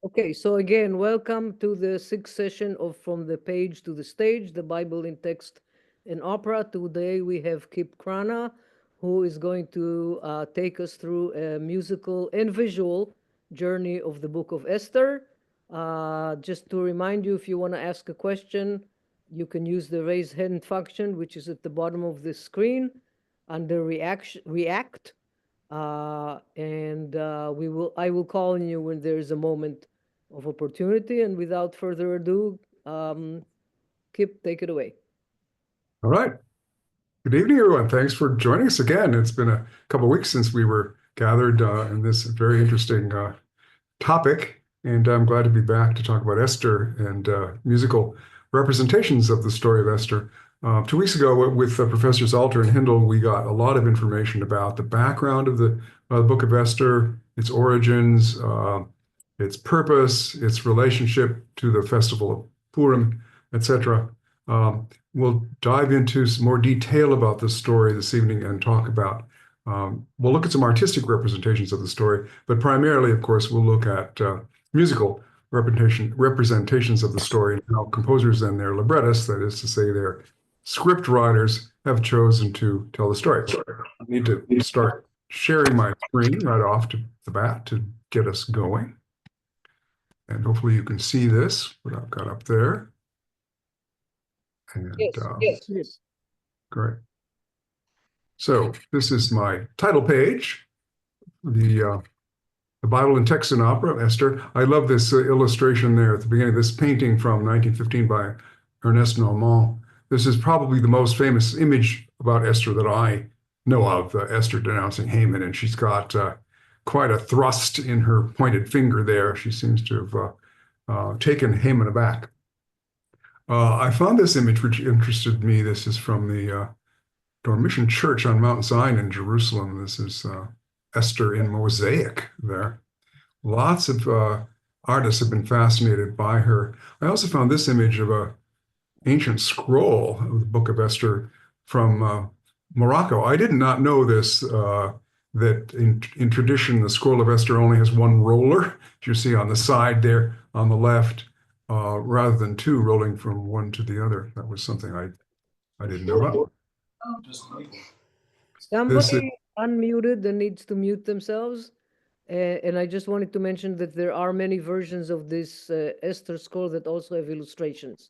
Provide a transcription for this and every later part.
Okay, so again, welcome to the sixth session of From the Page to the Stage, the Bible in Text and Opera. Today we have Kip Cranna, who is going to take us through a musical and visual journey of the Book of Esther. Just to remind you, if you want to ask a question, you can use the raise hand function, which is at the bottom of the screen under React. I will call on you when there is a moment of opportunity. And without further ado, Kip, take it away. All right. Good evening, everyone. Thanks for joining us again. It's been a couple of weeks since we were gathered in this very interesting topic, and I'm glad to be back to talk about Esther and musical representations of the story of Esther. 2 weeks ago, with Professors Alter and Hindle, we got a lot of information about the background of the Book of Esther, its origins, its purpose, its relationship to the festival of Purim, etc. We'll dive into some more detail about this story this evening and talk about, we'll look at some artistic representations of the story, but primarily, of course, we'll look at musical representations of the story and how composers and their librettists, that is to say, their script writers, have chosen to tell the story. I need to start sharing my screen right off to the bat to get us going. And hopefully you can see this, what I've got up there. And, Yes. great. So this is my title page, the Bible in Text and Opera, Esther. I love this illustration there at the beginning, this painting from 1915 by Ernest Normand. This is probably the most famous image about Esther that I know of, Esther denouncing Haman, and she's got quite a thrust in her pointed finger there. She seems to have taken Haman aback. I found this image which interested me. This is from the Dormition Church on Mount Zion in Jerusalem. This is Esther in mosaic there. Lots of artists have been fascinated by her. I also found this image of an ancient scroll of the Book of Esther from Morocco. I did not know this, that in tradition, the scroll of Esther only has one roller, as you see on the side there on the left, rather than two rolling from one to the other. That was something I didn't know about. Somebody unmuted that needs to mute themselves. And I just wanted to mention that there are many versions of this Esther scroll that also have illustrations.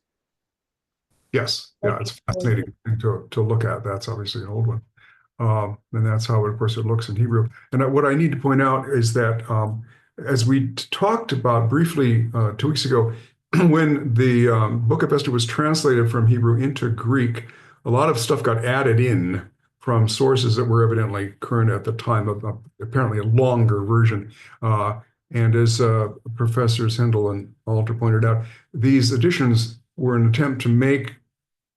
Yes, yeah, it's fascinating to look at. That's obviously an old one. And that's how, of course, it looks in Hebrew. And what I need to point out is that as we talked about briefly 2 weeks ago, when the Book of Esther was translated from Hebrew into Greek, a lot of stuff got added in from sources that were evidently current at the time of apparently a longer version. And as Professors Hindle and Alter pointed out, these additions were an attempt to make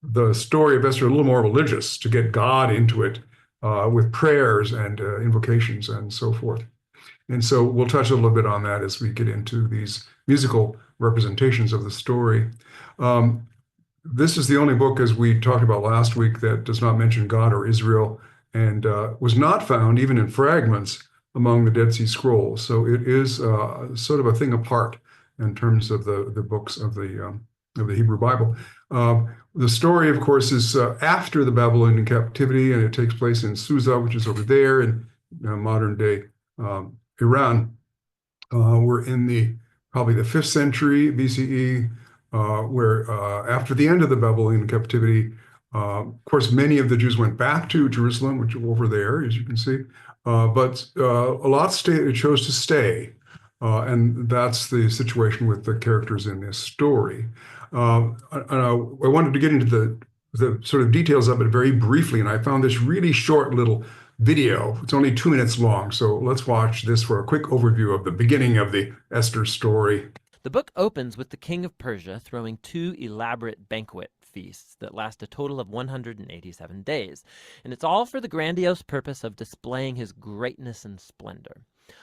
the story of Esther a little more religious, to get God into it with prayers and invocations and so forth. And so we'll touch a little bit on that as we get into these musical representations of the story. This is the only book, as we talked about last week, that does not mention God or Israel, and was not found, even in fragments, among the Dead Sea Scrolls. So it is sort of a thing apart in terms of the books of the Hebrew Bible. The story, of course, is after the Babylonian captivity, and it takes place in Susa, which is over there in modern-day Iran. We're in probably the 5th century BCE, where after the end of the Babylonian captivity, of course, many of the Jews went back to Jerusalem, which are over there, as you can see, but a lot chose to stay. And that's the situation with the characters in this story. I wanted to get into the sort of details of it very briefly, and I found this really short little video. It's only 2 minutes long, so let's watch this for a quick overview of the beginning of the Esther story. The book opens with the king of Persia throwing 2 elaborate banquet feasts that last a total of 187 days, and it's all for the grandiose purpose of displaying his greatness and splendor.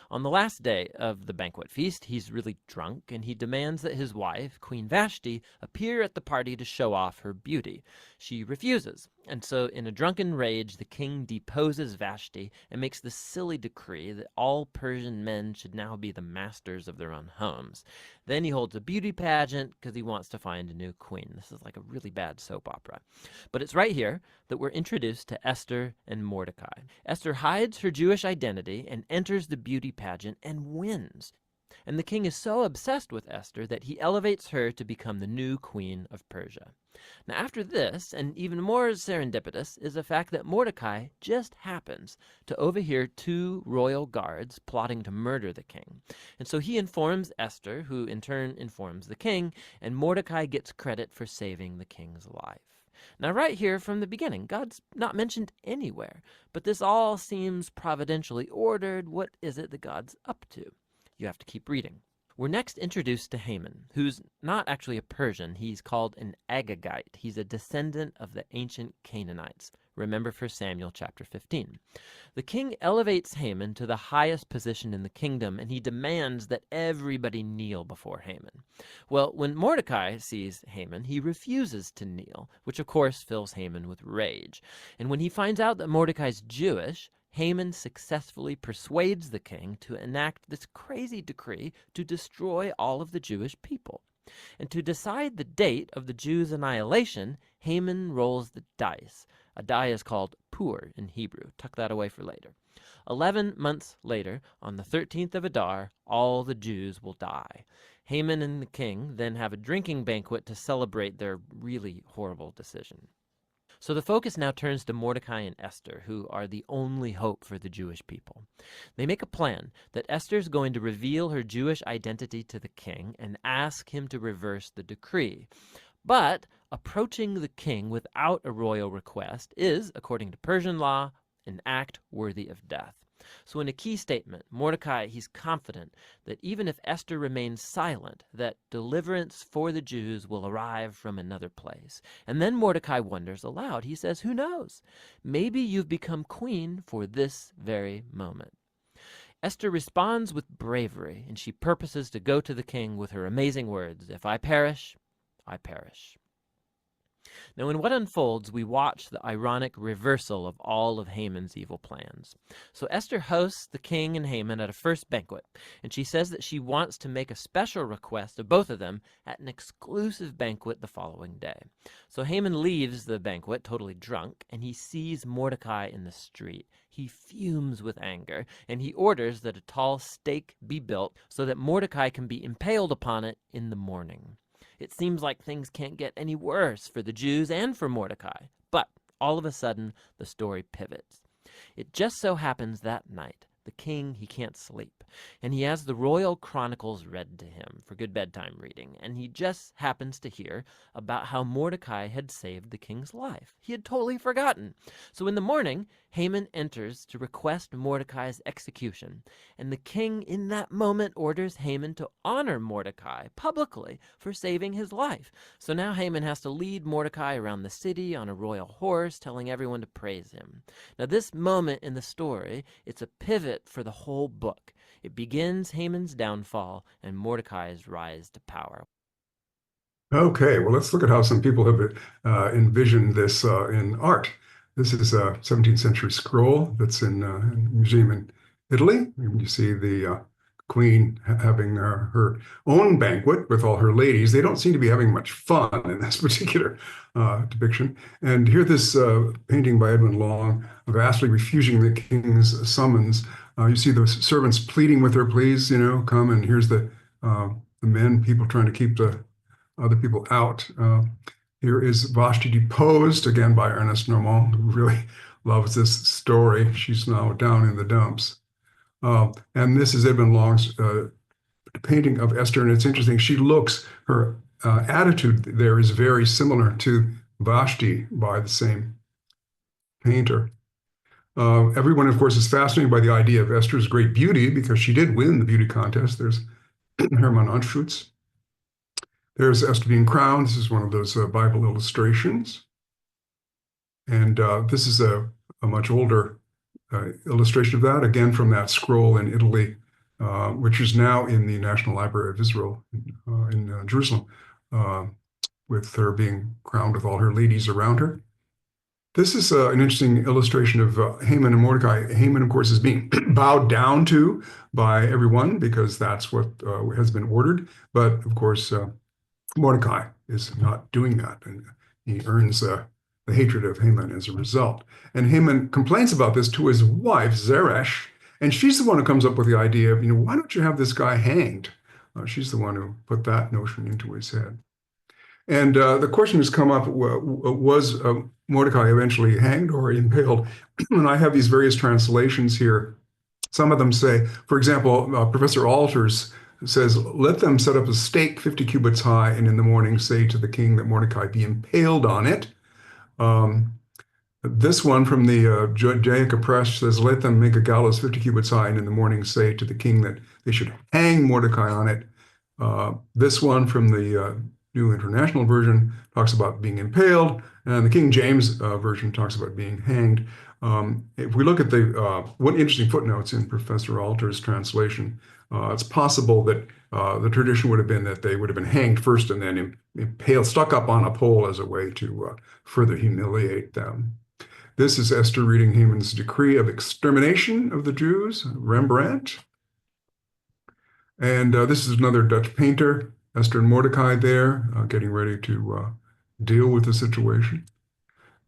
On the last day of the banquet feast, he's really drunk, and he demands that his wife, Queen Vashti, appear at the party to show off her beauty. She refuses, and so in a drunken rage, the king deposes Vashti and makes the silly decree that all Persian men should now be the masters of their own homes. Then he holds a beauty pageant because he wants to find a new queen. This is like a really bad soap opera. But it's right here that we're introduced to Esther and Mordecai. Esther hides her Jewish identity and enters the beauty pageant and wins. And the king is so obsessed with Esther that he elevates her to become the new queen of Persia. Now, after this, and even more serendipitous, is the fact that Mordecai just happens to overhear two royal guards plotting to murder the king. And so he informs Esther, who in turn informs the king, and Mordecai gets credit for saving the king's life. Now, right here from the beginning, God's not mentioned anywhere, but this all seems providentially ordered. What is it that God's up to? You have to keep reading. We're next introduced to Haman, who's not actually a Persian. He's called an Agagite. He's a descendant of the ancient Canaanites. Remember 1 Samuel chapter 15. The king elevates Haman to the highest position in the kingdom, and he demands that everybody kneel before Haman. Well, when Mordecai sees Haman, he refuses to kneel, which of course fills Haman with rage. And when he finds out that Mordecai's Jewish, Haman successfully persuades the king to enact this crazy decree to destroy all of the Jewish people. And to decide the date of the Jews' annihilation, Haman rolls the dice. A die is called pur in Hebrew. Tuck that away for later. 11 months later, on the 13th of Adar, all the Jews will die. Haman and the king then have a drinking banquet to celebrate their really horrible decision. So the focus now turns to Mordecai and Esther, who are the only hope for the Jewish people. They make a plan that Esther's going to reveal her Jewish identity to the king and ask him to reverse the decree. But approaching the king without a royal request is, according to Persian law, an act worthy of death. So in a key statement, Mordecai, he's confident that even if Esther remains silent, that deliverance for the Jews will arrive from another place. And then Mordecai wonders aloud. He says, who knows? Maybe you've become queen for this very moment. Esther responds with bravery, and she purposes to go to the king with her amazing words, if I perish, I perish. Now, in what unfolds, we watch the ironic reversal of all of Haman's evil plans. So Esther hosts the king and Haman at a first banquet, and she says that she wants to make a special request of both of them at an exclusive banquet the following day. So Haman leaves the banquet totally drunk, and he sees Mordecai in the street. He fumes with anger, and he orders that a tall stake be built so that Mordecai can be impaled upon it in the morning. It seems like things can't get any worse for the Jews and for Mordecai. But all of a sudden, the story pivots. It just so happens that night, the king, he can't sleep, and he has the royal chronicles read to him for good bedtime reading, and he just happens to hear about how Mordecai had saved the king's life. He had totally forgotten. So in the morning, Haman enters to request Mordecai's execution, and the king in that moment orders Haman to honor Mordecai publicly for saving his life. So now Haman has to lead Mordecai around the city on a royal horse, telling everyone to praise him. Now this moment in the story, it's a pivot for the whole book. It begins Haman's downfall and Mordecai's rise to power. Okay, well, let's look at how some people have envisioned this in art. This is a 17th century scroll that's in a museum in Italy. You see the queen having her own banquet with all her ladies. They don't seem to be having much fun in this particular depiction. And here this painting by Edwin Long, vastly refusing the king's summons. You see the servants pleading with her, please, come. And here's the men, people trying to keep the other people out. Here is Vashti deposed, again by Ernest Normand, who really loves this story. She's now down in the dumps. And this is Edwin Long's painting of Esther, and it's interesting. Her attitude there is very similar to Vashti by the same painter. Everyone, of course, is fascinated by the idea of Esther's great beauty because she did win the beauty contest. There's Hermann Anschutz. There's Esther being crowned. This is one of those Bible illustrations. And this is a much older illustration of that, again from that scroll in Italy which is now in the National Library of Israel in Jerusalem, with her being crowned with all her ladies around her. This is an interesting illustration of Haman and Mordecai. Haman, of course, is being bowed down to by everyone because that's what has been ordered. But of course, Mordecai is not doing that, and he earns the hatred of Haman as a result. And Haman complains about this to his wife, Zeresh, and she's the one who comes up with the idea of, why don't you have this guy hanged? She's the one who put that notion into his head. And the question has come up, was Mordecai eventually hanged or impaled? And I have these various translations here. Some of them say, for example, Professor Alters says, let them set up a stake 50 cubits high, and in the morning say to the king that Mordecai be impaled on it. This one from the Judaica Press says, let them make a gallows 50 cubits high, and in the morning say to the king that they should hang Mordecai on it. This one from the New International Version talks about being impaled, and the King James Version talks about being hanged. If we look at one interesting footnotes in Professor Alter's translation, it's possible that the tradition would have been that they would have been hanged first and then impaled, stuck up on a pole as a way to further humiliate them. This is Esther reading Haman's decree of extermination of the Jews, Rembrandt. And this is another Dutch painter, Esther and Mordecai there, getting ready to deal with the situation.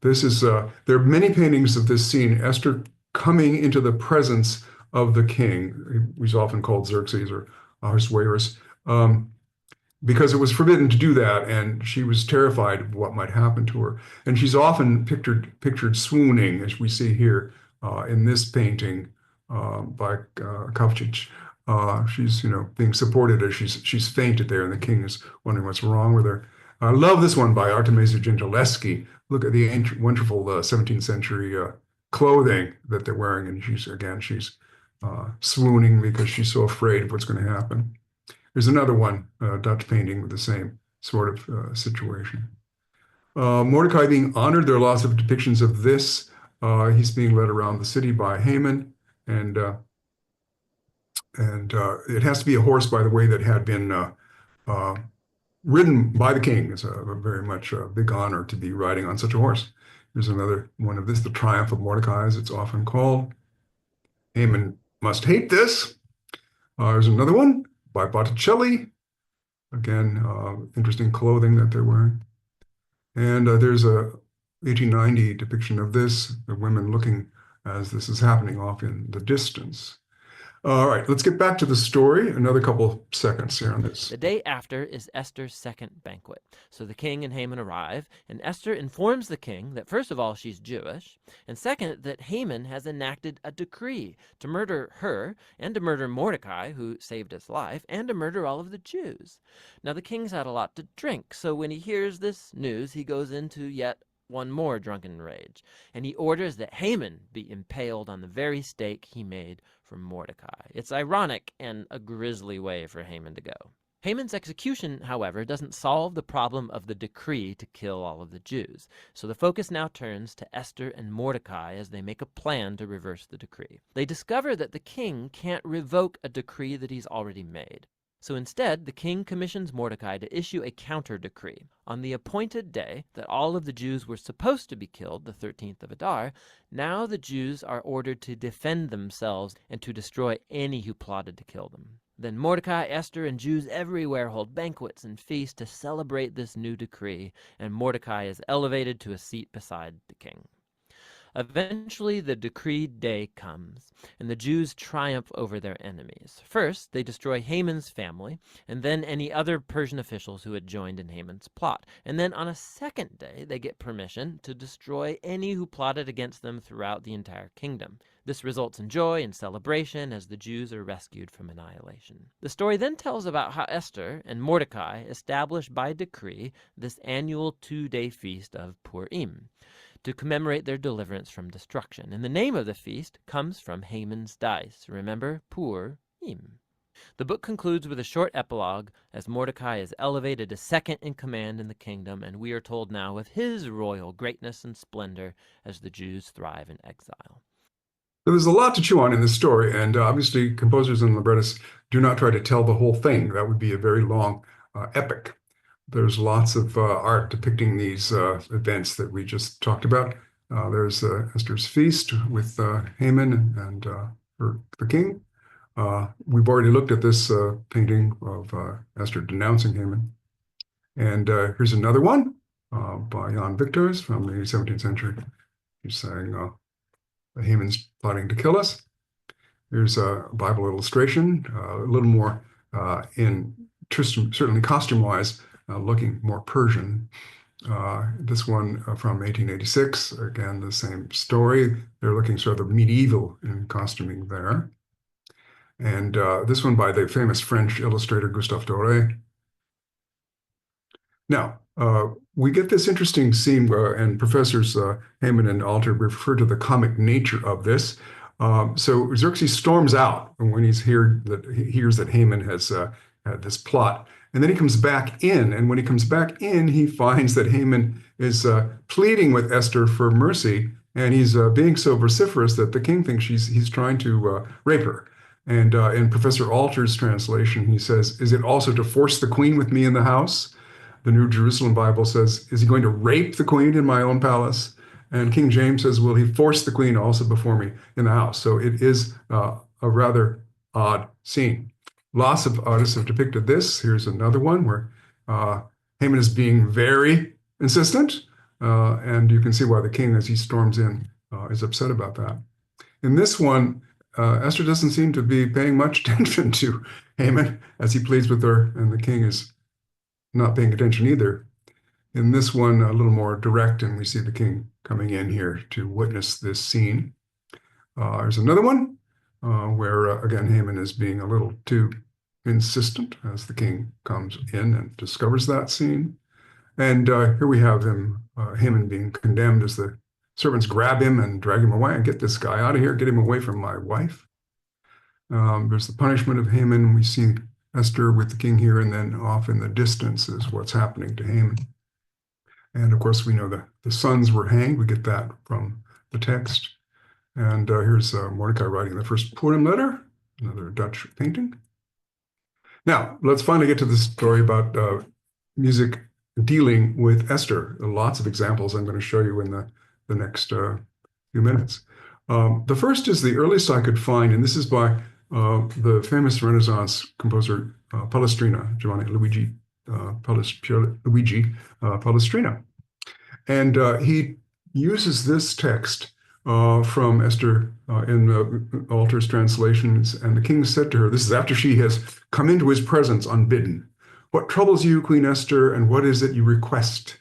This is, there are many paintings of this scene, Esther coming into the presence of the king. He's often called Xerxes or Ahasuerus, because it was forbidden to do that, and she was terrified of what might happen to her. And she's often pictured swooning, as we see here in this painting by Kavcic. She's, being supported as she's fainted there, and the king is wondering what's wrong with her. I love this one by Artemisia Gentileschi. Look at the wonderful 17th century clothing that they're wearing, and she's swooning because she's so afraid of what's going to happen. There's another one, Dutch painting with the same sort of situation. Mordecai being honored. There are lots of depictions of this. He's being led around the city by Haman, and it has to be a horse, by the way, that had been ridden by the king. It's a very much a big honor to be riding on such a horse. There's another one of this, the Triumph of Mordecai, as it's often called. Haman must hate this. There's another one by Botticelli. Again, interesting clothing that they're wearing. And there's a 1890 depiction of this, the women looking as this is happening off in the distance. All right, let's get back to the story. Another couple seconds here on this. The day after is Esther's second banquet. So the king and Haman arrive, and Esther informs the king that first of all she's Jewish, and second that Haman has enacted a decree to murder her and to murder Mordecai, who saved his life, and to murder all of the Jews. Now the king's had a lot to drink, so when he hears this news, he goes into yet one more drunken rage, and he orders that Haman be impaled on the very stake he made for Mordecai. It's ironic and a grisly way for Haman to go. Haman's execution, however, doesn't solve the problem of the decree to kill all of the Jews. So the focus now turns to Esther and Mordecai as they make a plan to reverse the decree. They discover that the king can't revoke a decree that he's already made. So instead, the king commissions Mordecai to issue a counter-decree. On the appointed day that all of the Jews were supposed to be killed, the 13th of Adar, now the Jews are ordered to defend themselves and to destroy any who plotted to kill them. Then Mordecai, Esther, and Jews everywhere hold banquets and feasts to celebrate this new decree, and Mordecai is elevated to a seat beside the king. Eventually, the decreed day comes, and the Jews triumph over their enemies. First, they destroy Haman's family, and then any other Persian officials who had joined in Haman's plot. And then on a second day, they get permission to destroy any who plotted against them throughout the entire kingdom. This results in joy and celebration as the Jews are rescued from annihilation. The story then tells about how Esther and Mordecai established by decree this annual 2-day feast of Purim to commemorate their deliverance from destruction. And the name of the feast comes from Haman's dice. Remember, Purim. The book concludes with a short epilogue as Mordecai is elevated to second in command in the kingdom, and we are told now of his royal greatness and splendor as the Jews thrive in exile. there's a lot to chew on in this story, and obviously composers and librettists do not try to tell the whole thing. That would be a very long epic. There's lots of art depicting these events that we just talked about. There's Esther's feast with Haman and the king. We've already looked at this painting of Esther denouncing Haman. And here's another one by Jan Victors from the 17th century. He's saying, Haman's plotting to kill us. Here's a Bible illustration, a little more certainly costume-wise, looking more Persian. This one from 1886, again, the same story. They're looking sort of medieval in costuming there. And this one by the famous French illustrator Gustave Doré. Now, we get this interesting scene, and Professors Haman and Alter refer to the comic nature of this. So Xerxes storms out when he hears that Haman has had this plot. And then he comes back in, and when he comes back in, he finds that Haman is pleading with Esther for mercy, and he's being so vociferous that the king thinks he's trying to rape her. And in Professor Alter's translation, he says, "Is it also to force the queen with me in the house?" The New Jerusalem Bible says, "Is he going to rape the queen in my own palace?" And King James says, "Will he force the queen also before me in the house?" So it is a rather odd scene. Lots of artists have depicted this. Here's another one where Haman is being very insistent, and you can see why the king, as he storms in, is upset about that. In this one, Esther doesn't seem to be paying much attention to Haman as he pleads with her, and the king is not paying attention either. In this one, a little more direct, and we see the king coming in here to witness this scene. There's another one where, again, Haman is being a little too insistent as the king comes in and discovers that scene. And here we have Haman being condemned as the servants grab him and drag him away and get this guy out of here, get him away from my wife. There's the punishment of Haman. We see Esther with the king here, and then off in the distance is what's happening to Haman. And of course, we know that the sons were hanged. We get that from the text. And here's Mordecai writing the first Purim letter, another Dutch painting. Now, let's finally get to the story about music dealing with Esther. Lots of examples I'm going to show you in the next few minutes. The first is the earliest I could find, and this is by the famous Renaissance composer Palestrina, Giovanni Luigi Palestrina. And he uses this text from Esther in Alter's translations. And the king said to her, this is after she has come into his presence unbidden, "What troubles you, Queen Esther, and what is it you request?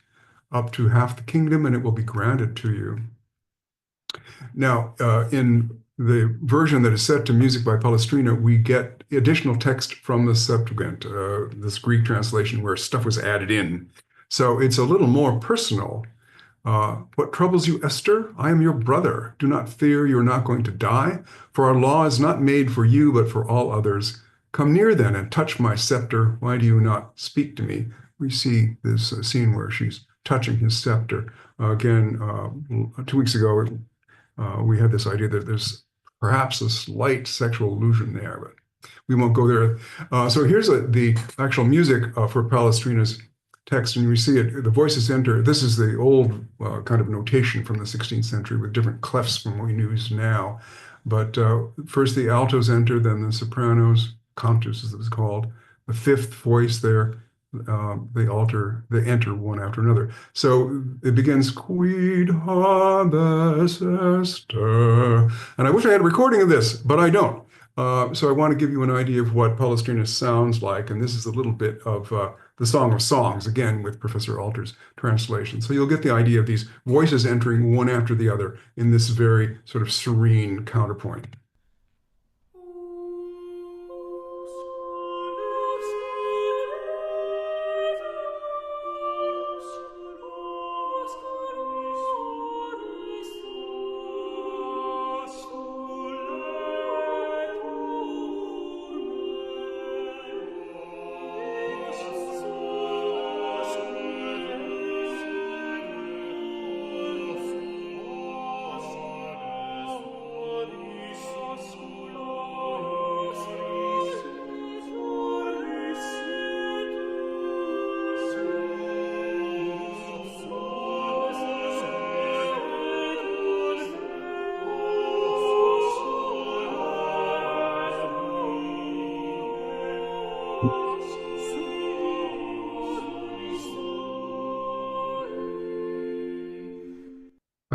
Up to half the kingdom, and it will be granted to you." Now, in the version that is set to music by Palestrina, we get additional text from the Septuagint, this Greek translation where stuff was added in. So it's a little more personal. "What troubles you, Esther? I am your brother. Do not fear, you are not going to die, for our law is not made for you, but for all others. Come near then and touch my scepter. Why do you not speak to me?" We see this scene where she's touching his scepter. Again, 2 weeks ago, we had this idea that there's perhaps a slight sexual allusion there, but we won't go there. So here's the actual music for Palestrina's text, and we see it, the voices enter. This is the old kind of notation from the 16th century with different clefs from what we use now. But first the altos enter, then the sopranos, cantus as it was called, the fifth voice there, they enter one after another. So it begins, "Quid habes Esther?" And I wish I had a recording of this, but I don't. So I want to give you an idea of what Palestrina sounds like, and this is a little bit of the Song of Songs, again, with Professor Alter's translation. So you'll get the idea of these voices entering one after the other in this very sort of serene counterpoint.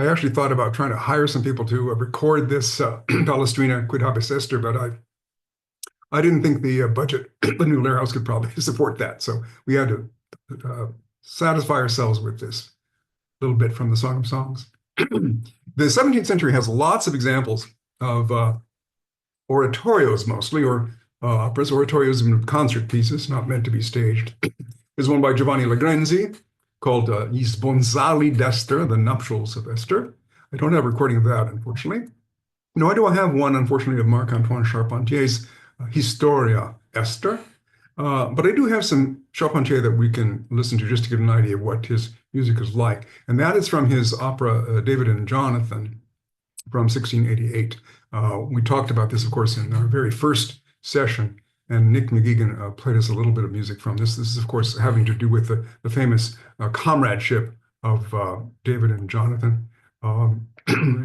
I actually thought about trying to hire some people to record this Palestrina Quid Habes Esther, but I didn't think the budget, the New Lair House could probably support that. So we had to satisfy ourselves with this little bit from the Song of Songs. The 17th century has lots of examples of oratorios mostly, or operas. Oratorios and concert pieces, not meant to be staged. There's one by Giovanni Lagrenzi called Gli Sponsali d'Ester, The Nuptials of Esther. I don't have a recording of that, unfortunately. Nor do I have one, unfortunately, of Marc-Antoine Charpentier's Historia Esther. But I do have some Charpentier that we can listen to just to get an idea of what his music is like. And that is from his opera David and Jonathan from 1688. We talked about this, of course, in our very first session, and Nick McGeegan played us a little bit of music from this. This is, of course, having to do with the famous comradeship of David and Jonathan.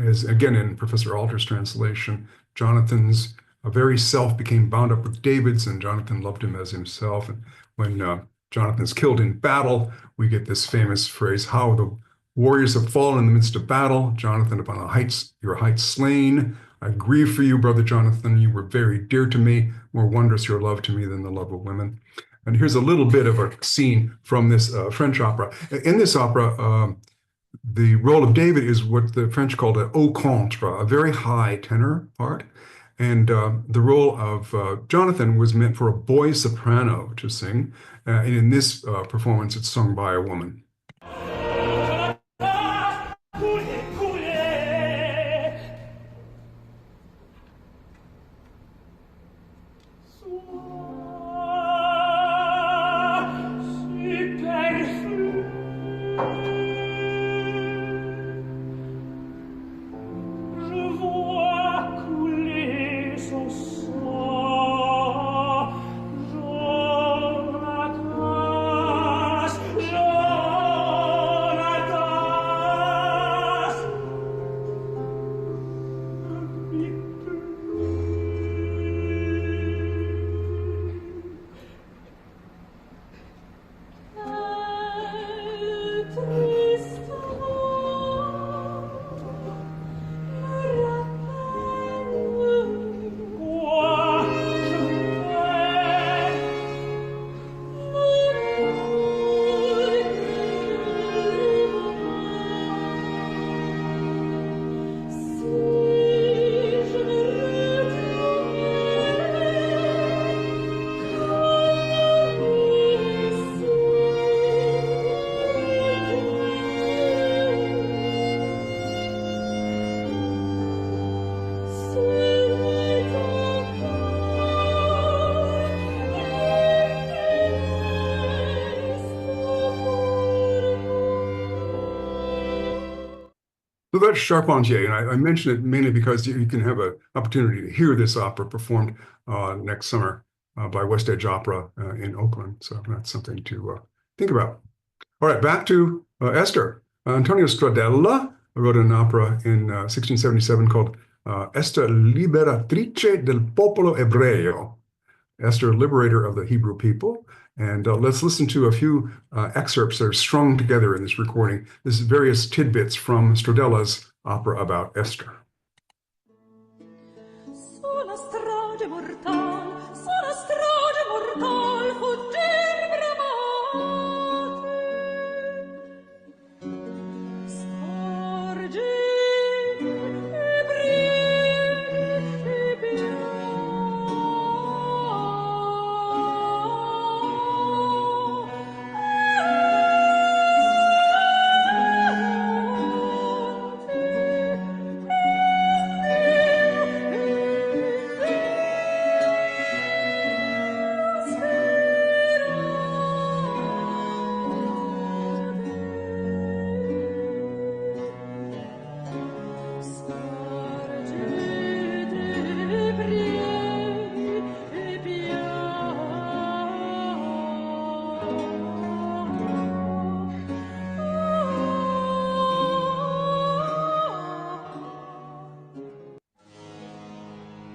As again, in Professor Alter's translation, Jonathan's very self became bound up with David's, and Jonathan loved him as himself. And when Jonathan's killed in battle, we get this famous phrase, how the warriors have fallen in the midst of battle. Jonathan, upon the heights, your heights slain. I grieve for you, brother Jonathan. You were very dear to me, more wondrous your love to me than the love of women. And here's a little bit of a scene from this French opera. In this opera, the role of David is what the French called a haut contre, a very high tenor part. And the role of Jonathan was meant for a boy soprano to sing. And in this performance, it's sung by a woman. So that's Charpentier, and I mention it mainly because you can have an opportunity to hear this opera performed next summer by West Edge Opera in Oakland. So that's something to think about. All right, back to Esther. Antonio Stradella wrote an opera in 1677 called Esther Liberatrice del Popolo Ebreo, Esther, liberator of the Hebrew people. And let's listen to a few excerpts that are strung together in this recording. This is various tidbits from Stradella's opera about Esther.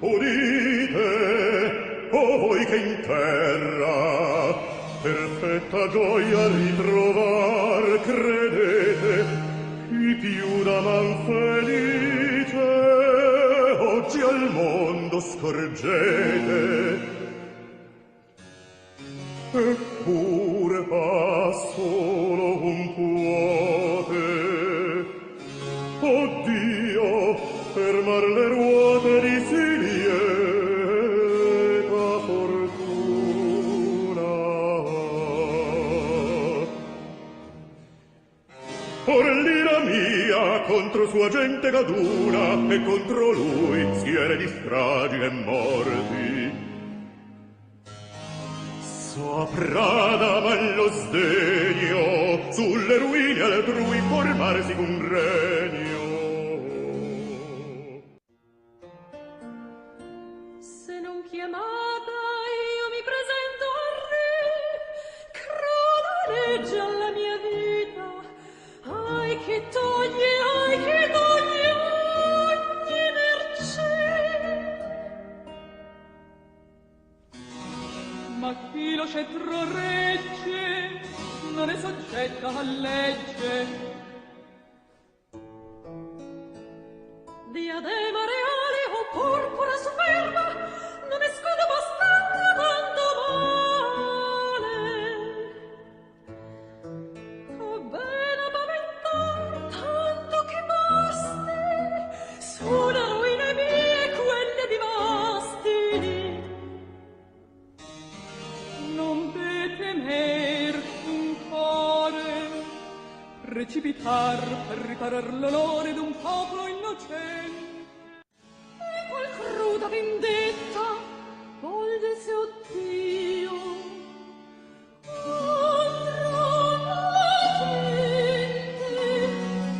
Udite, o voi che in terra perfetta gioia ritrovar credete, i più da man felice oggi al mondo scorgete. Eppure va solo un puote. Oh Dio, fermar le ruote di sì lieta fortuna. Or l'ira mia contro sua gente caduna e contro lui siere di stragi e morti. Sopra dallo sdegno, sulle ruine altrui formarsi un regno. Se non chiamata io mi presento al re, Cranna legge alla mia vita. Ai che toglie ogni mercè. Ma chi lo scettro regge non è soggetta a legge. Diadema reale o porpora superba non è scudo bastante a tanto male. Oh bene paventar tanto che basti sulla ruine mie quelle di vasti. Non ve temer un core precipitar per riparar l'onore d'un popolo innocente. E qual cruda vendetta volgesse Dio contro la gente eletta.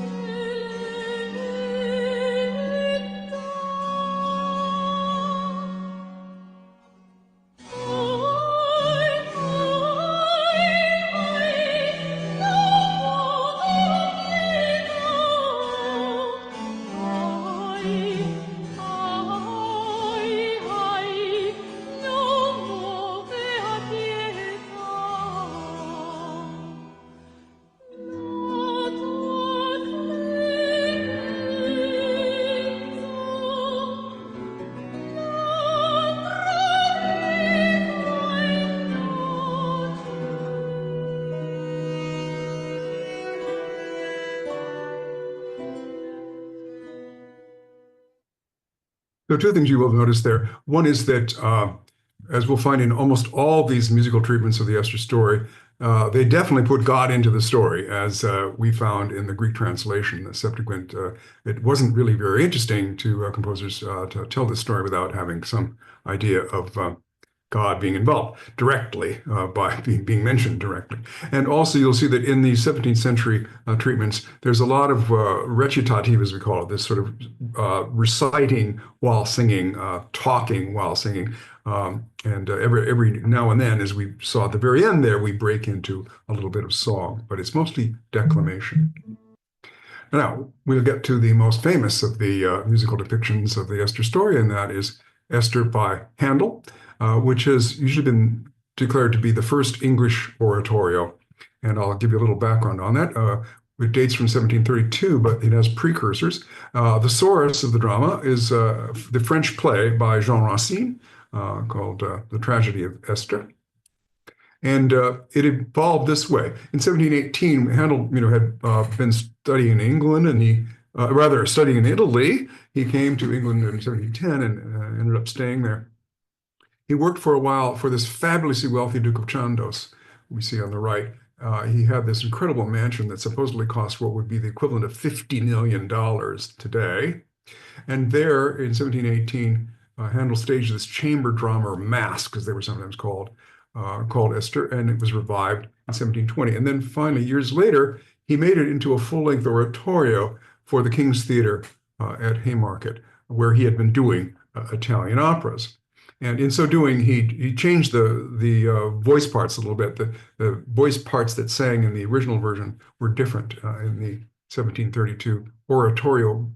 So two things you will notice there. One is that, as we'll find in almost all these musical treatments of the Esther story, they definitely put God into the story, as we found in the Greek translation, the Septuagint. It wasn't really very interesting to composers to tell this story without having some idea of God being involved directly, by being mentioned directly. And also you'll see that in the 17th century treatments, there's a lot of recitative, as we call it, this sort of reciting while singing, talking while singing. And every now and then, as we saw at the very end there, we break into a little bit of song, but it's mostly declamation. Now, we'll get to the most famous of the musical depictions of the Esther story, and that is Esther by Handel, which has usually been declared to be the first English oratorio. And I'll give you a little background on that. It dates from 1732, but it has precursors. The source of the drama is the French play by Jean Racine called The Tragedy of Esther. And it evolved this way. In 1718, Handel, had been studying in England, and he, rather studying in Italy. He came to England in 1710 and ended up staying there. He worked for a while for this fabulously wealthy Duke of Chandos, we see on the right. He had this incredible mansion that supposedly cost what would be the equivalent of $50 million today. And there, in 1718, Handel staged this chamber drama, or masque, as they were sometimes called Esther, and it was revived in 1720. And then finally, years later, he made it into a full-length oratorio for the King's Theatre at Haymarket, where he had been doing Italian operas. And in so doing, he changed the voice parts a little bit. The voice parts that sang in the original version were different in the 1732 oratorio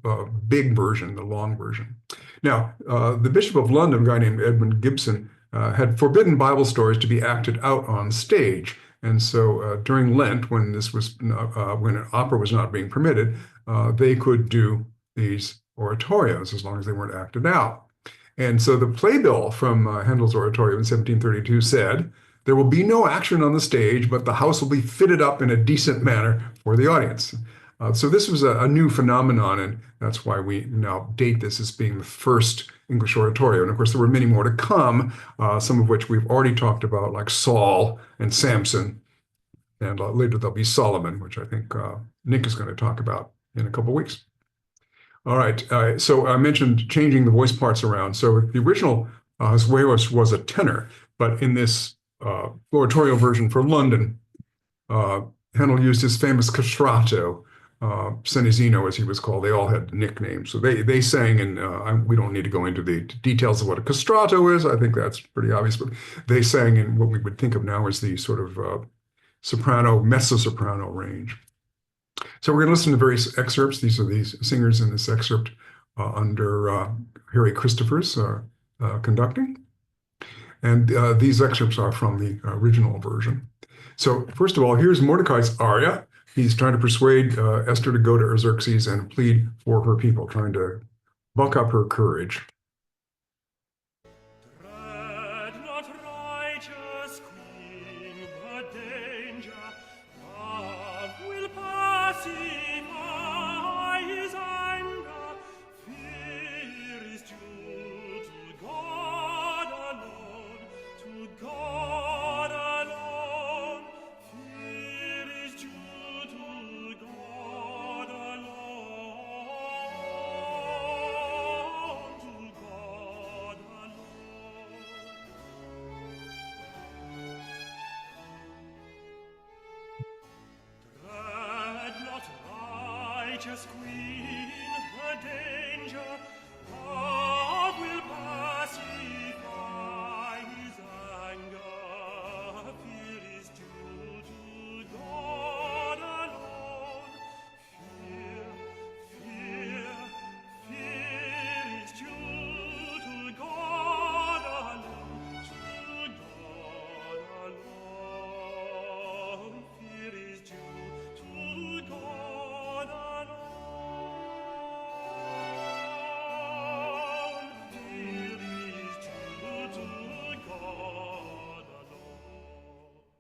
big version, the long version. Now, the Bishop of London, a guy named Edmund Gibson, had forbidden Bible stories to be acted out on stage. And so during Lent, when when an opera was not being permitted, they could do these oratorios as long as they weren't acted out. And so the playbill from Handel's oratorio in 1732 said, "There will be no action on the stage, but the house will be fitted up in a decent manner for the audience." So this was a new phenomenon, and that's why we now date this as being the first English oratorio. And of course, there were many more to come, some of which we've already talked about, like Saul and Samson. And later there'll be Solomon, which I think Nick is going to talk about in a couple of weeks. All right, so I mentioned changing the voice parts around. So the original Hesperus was a tenor, but in this oratorio version for London, Handel used his famous castrato, Senesino, as he was called. They all had nicknames. So they sang, and we don't need to go into the details of what a castrato is. I think that's pretty obvious, but they sang in what we would think of now as the sort of soprano, mezzo-soprano range. So we're going to listen to various excerpts. These are these singers in this excerpt under Harry Christopher's conducting. And these excerpts are from the original version. So first of all, here's Mordecai's aria. He's trying to persuade Esther to go to Xerxes and plead for her people, trying to buck up her courage. Dread not, righteous queen, the danger. Love will pacify his anger. Fear is due to God alone, to God alone. Fear is due to God alone, to God alone. Dread not, righteous queen, the danger. Love will pacify his anger. Fear is due to God alone. Fear is due to God alone. To God alone. Fear is due to God alone. Fear is due to God alone.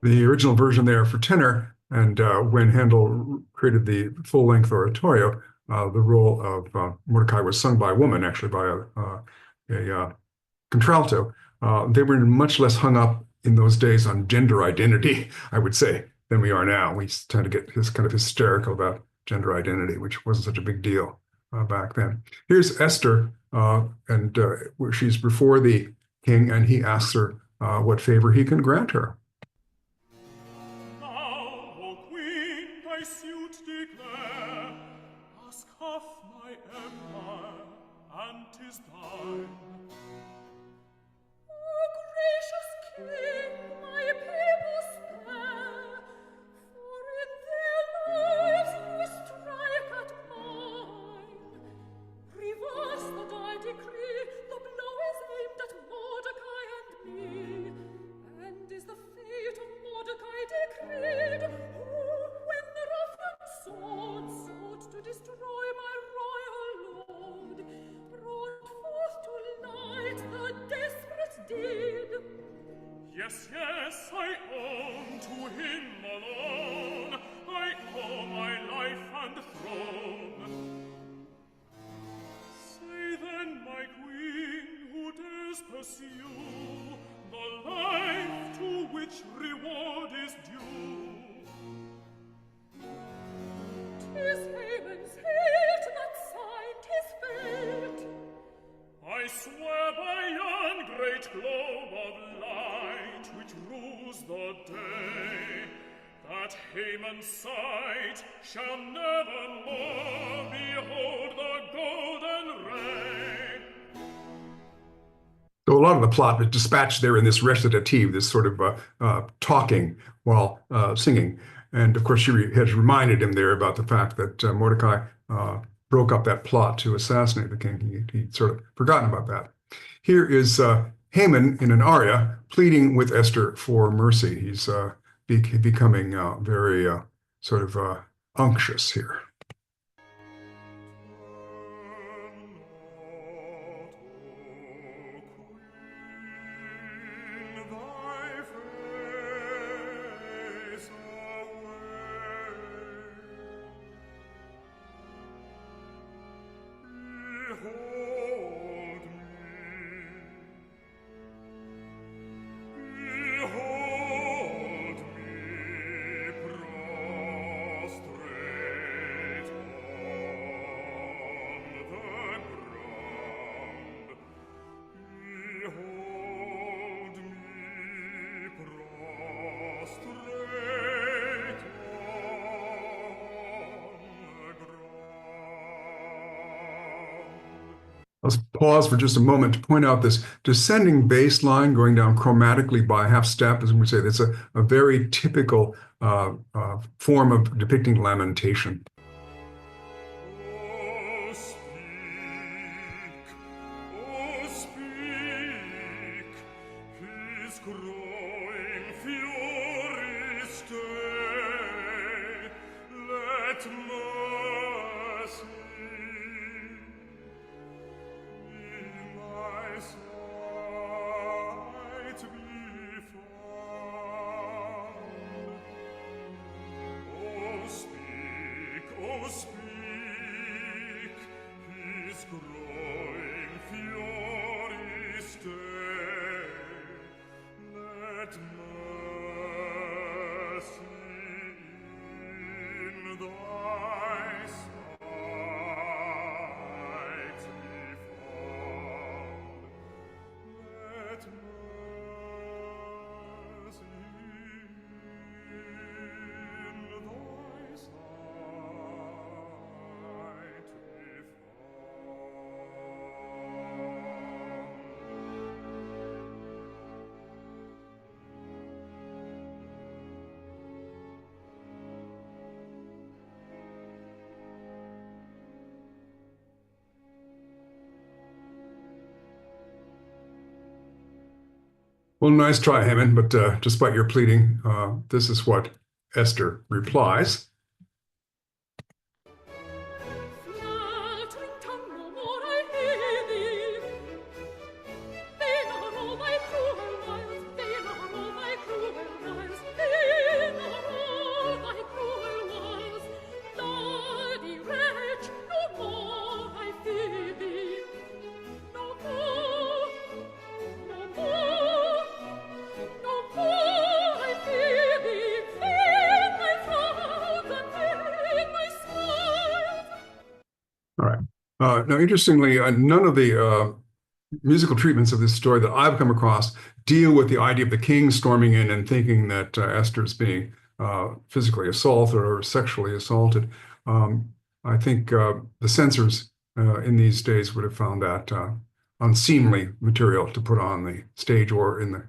The original version there for tenor, and when Handel created the full-length oratorio, the role of Mordecai was sung by a woman, actually by a contralto. They were much less hung up in those days on gender identity, I would say, than we are now. We tend to get this kind of hysterical about gender identity, which wasn't such a big deal back then. Here's Esther, and she's before the king, and he asks her what favor he can grant her. Now, O Queen, thy suit declare. Ask half my empire, and 'tis thine. O gracious King, my people spare, for in their lives you strike at mine. Reverse that I decree, the blow is aimed at Mordecai and me. And is the fate of Mordecai decreed, who, when the roughened sword sought to destroy my royal lord, brought forth to light the desperate deed? Yes, I own to him alone. I owe my life and throne. Say then, my queen, who dares pursue the life to which reward is due? 'Tis Haman's hate that signed his fate. I swear by yon great globe of light which rules the day, that Haman's sight shall never more behold the golden ray. So a lot of the plot is dispatched there in this recitative, this sort of talking while singing. And of course, she has reminded him there about the fact that Mordecai broke up that plot to assassinate the king. He'd sort of forgotten about that. Here is Haman in an aria pleading with Esther for mercy. He's becoming very sort of unctuous here. Let's pause for just a moment to point out this descending bass line going down chromatically by half step, as we say. That's a very typical form of depicting lamentation. Oh, speak, his growing fury stay, let mercy in thy sight be found. Oh, speak, his growing fury stay, let mercy in thy sight be found. Let mercy in thy sight be found. Well, nice try, Hammond, but despite your pleading, this is what Esther replies. Flattering tongue, no more I hear thee. Vain are all thy cruel wiles, vain are all thy cruel wiles, vain are all thy cruel wiles. Bloody wretch, no more I fear thee. No more, no more, no more I fear thee. Vain my frowns and vain my smiles. All right. Now, interestingly, none of the musical treatments of this story that I've come across deal with the idea of the king storming in and thinking that Esther is being physically assaulted or sexually assaulted. I think the censors in these days would have found that unseemly material to put on the stage or in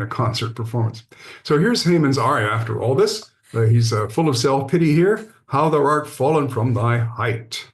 a concert performance. So here's Haman's aria after all this. He's full of self-pity here. How thou art fallen from thy height.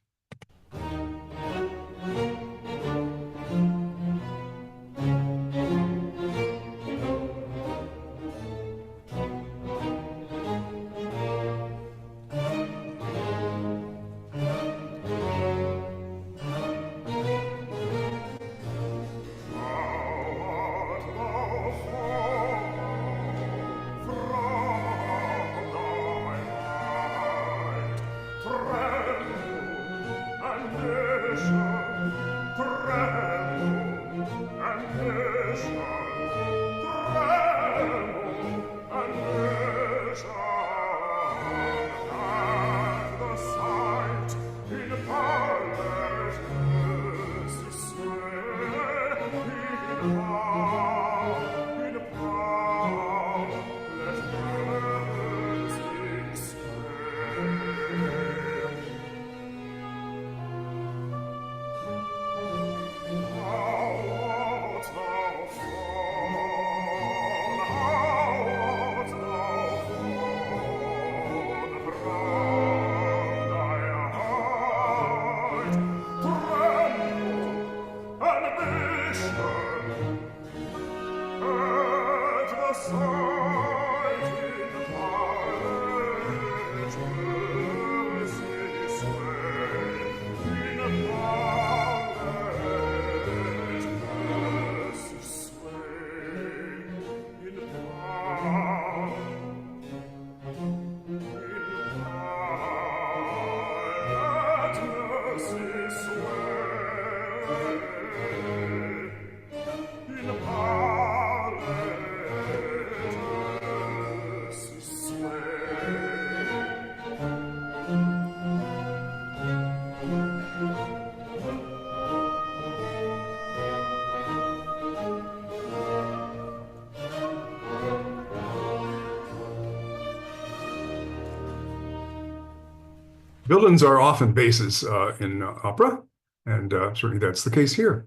Villains are often basses in opera, and certainly that's the case here.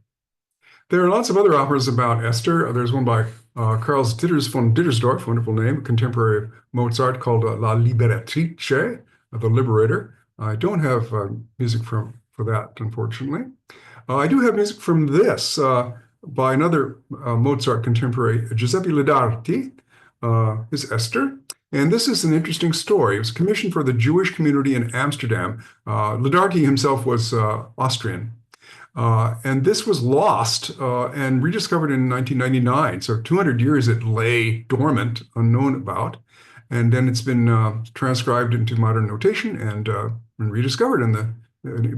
There are lots of other operas about Esther. There's one by Karl Ditters von Dittersdorf, wonderful name, contemporary of Mozart, called La Liberatrice, The Liberator. I don't have music for that, unfortunately. I do have music from this by another Mozart contemporary, Giuseppe Ledarti, is Esther. And this is an interesting story. It was commissioned for the Jewish community in Amsterdam. Ledarti himself was Austrian. And this was lost and rediscovered in 1999. So 200 years it lay dormant, unknown about. And then it's been transcribed into modern notation and rediscovered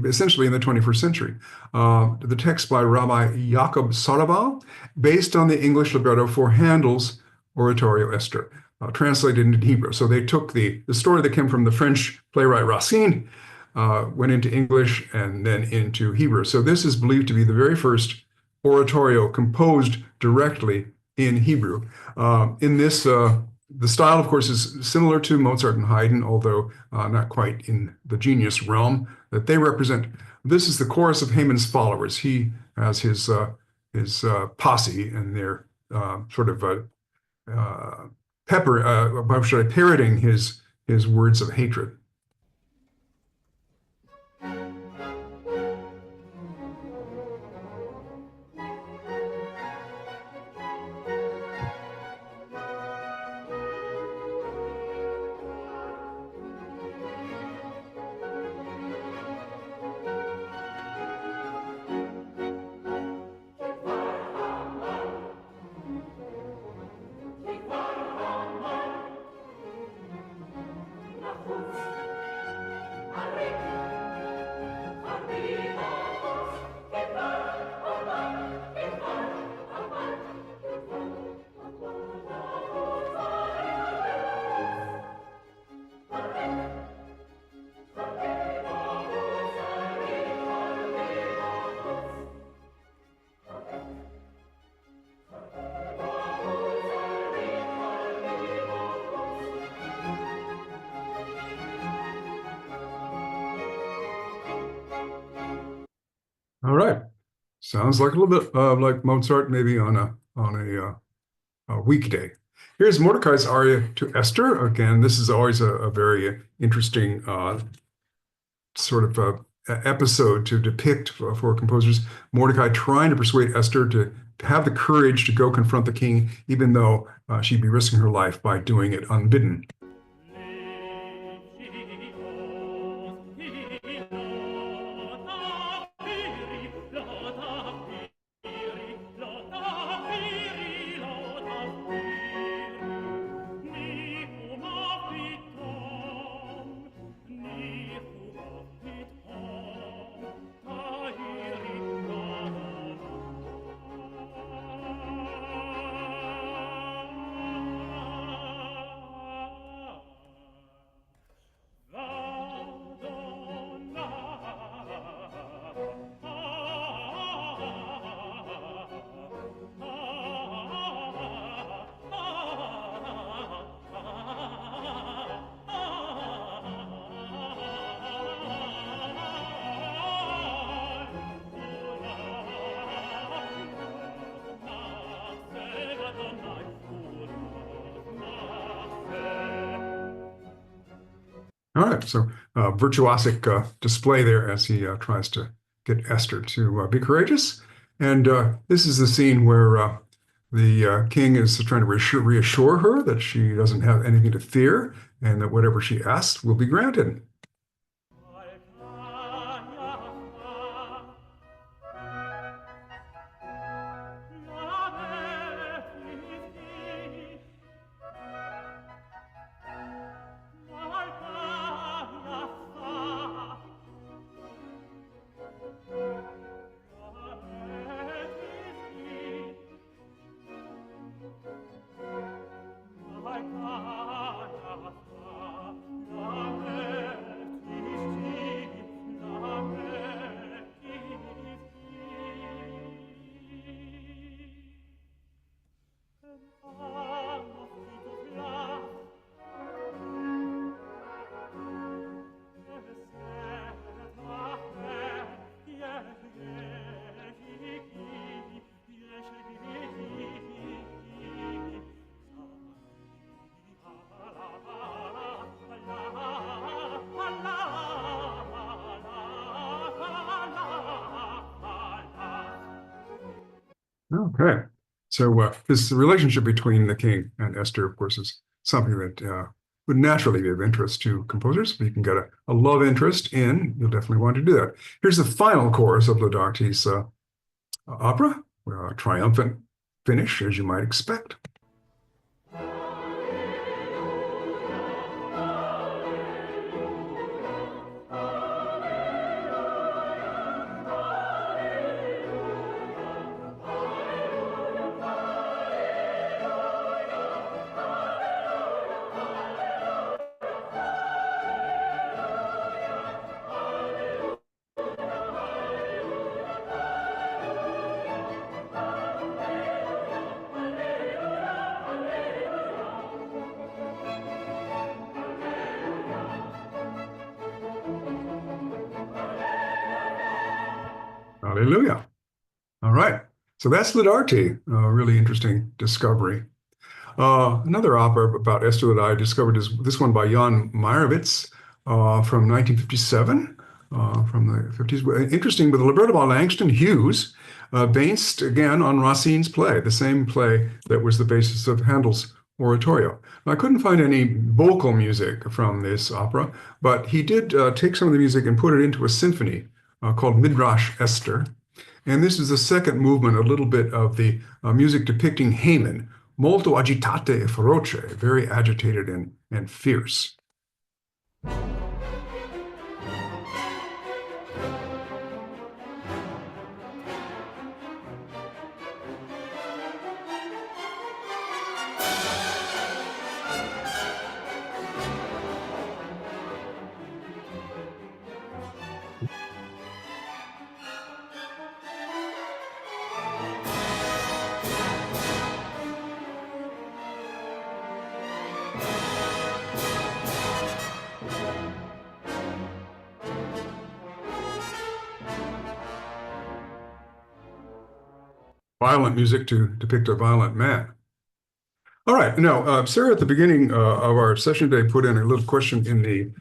essentially in the 21st century. The text by Rabbi Jacob Saraval, based on the English libretto for Handel's oratorio Esther, translated into Hebrew. So they took the story that came from the French playwright Racine, went into English and then into Hebrew. So this is believed to be the very first oratorio composed directly in Hebrew. In this, the style, of course, is similar to Mozart and Haydn, although not quite in the genius realm that they represent. This is the chorus of Haman's followers. He has his posse, and they're sort of parroting his words of hatred. All right. Sounds like a little bit like Mozart, maybe on a weekday. Here's Mordecai's aria to Esther. Again, this is always a very interesting sort of episode to depict for composers. Mordecai trying to persuade Esther to have the courage to go confront the king, even though she'd be risking her life by doing it unbidden. All right, so virtuosic display there as he tries to get Esther to be courageous. And this is the scene where the king is trying to reassure her that she doesn't have anything to fear and that whatever she asks will be granted. Okay. So this relationship between the king and Esther, of course, is something that would naturally be of interest to composers. If you can get a love interest in, you'll definitely want to do that. Here's the final chorus of L'Darty's opera, a triumphant finish, as you might expect. Hallelujah. All right. So that's L'Darty, a really interesting discovery. Another opera about Esther that I discovered is this one by Jan Meyerowitz from 1957, from the 50s. Interesting, with a libretto by Langston Hughes, based again on Racine's play, the same play that was the basis of Handel's oratorio. Now, I couldn't find any vocal music from this opera, but he did take some of the music and put it into a symphony called Midrash Esther. And this is the second movement, a little bit of the music depicting Haman, molto agitate e feroce, very agitated and fierce. Violent music to depict a violent man. All right. Now, Sarah, at the beginning of our session today, put in a little question in the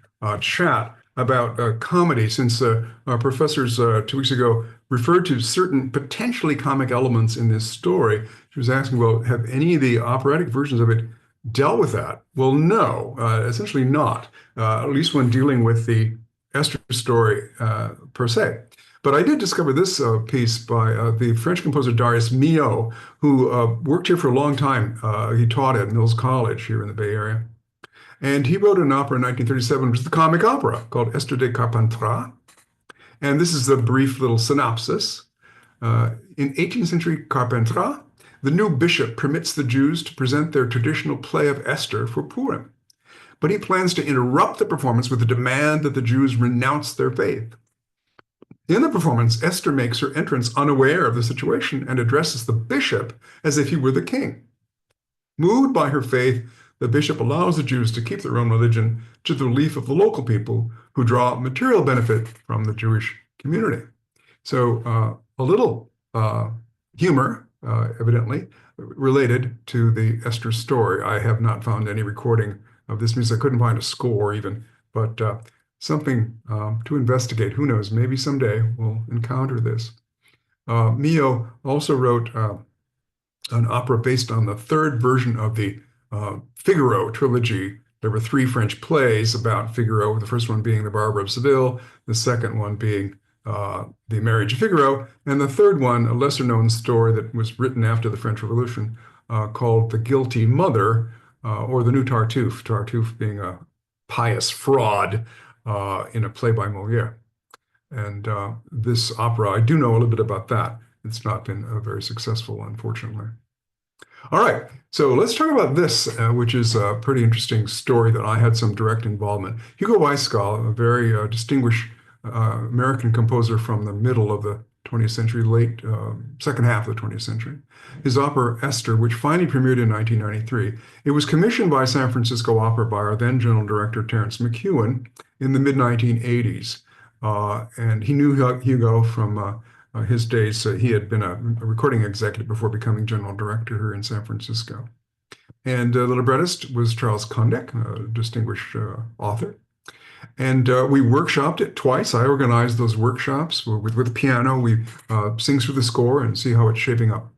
chat about comedy, since our professors 2 weeks ago referred to certain potentially comic elements in this story. She was asking, well, have any of the operatic versions of it dealt with that? Well, no, essentially not, at least when dealing with the Esther story per se. But I did discover this piece by the French composer Darius Milhaud, who worked here for a long time. He taught at Mills College here in the Bay Area. And he wrote an opera in 1937, which was the comic opera called Esther de Carpentras. And this is the brief little synopsis. In 18th century Carpentras, the new bishop permits the Jews to present their traditional play of Esther for Purim. But he plans to interrupt the performance with a demand that the Jews renounce their faith. In the performance, Esther makes her entrance unaware of the situation and addresses the bishop as if he were the king. Moved by her faith, the bishop allows the Jews to keep their own religion to the relief of the local people who draw material benefit from the Jewish community. So a little humor, evidently, related to the Esther story. I have not found any recording of this music. I couldn't find a score even, but something to investigate. Who knows? Maybe someday we'll encounter this. Milhaud also wrote an opera based on the third version of the Figaro trilogy. There were 3 French plays about Figaro, the first one being The Barber of Seville, the second one being The Marriage of Figaro, and the third one, a lesser-known story that was written after the French Revolution, called The Guilty Mother, or The New Tartuffe, Tartuffe being a pious fraud in a play by Molière. And this opera, I do know a little bit about that. It's not been very successful, unfortunately. All right, so let's talk about this, which is a pretty interesting story that I had some direct involvement. Hugo Weisgall, a very distinguished American composer from the middle of the 20th century, late second half of the 20th century. His opera Esther, which finally premiered in 1993, it was commissioned by San Francisco Opera by our then general director Terence McEwen in the mid-1980s. And he knew Hugo from his days. He had been a recording executive before becoming general director here in San Francisco. And the librettist was Charles Kondek, a distinguished author. And we workshopped it twice. I organized those workshops with piano. We sing through the score and see how it's shaping up.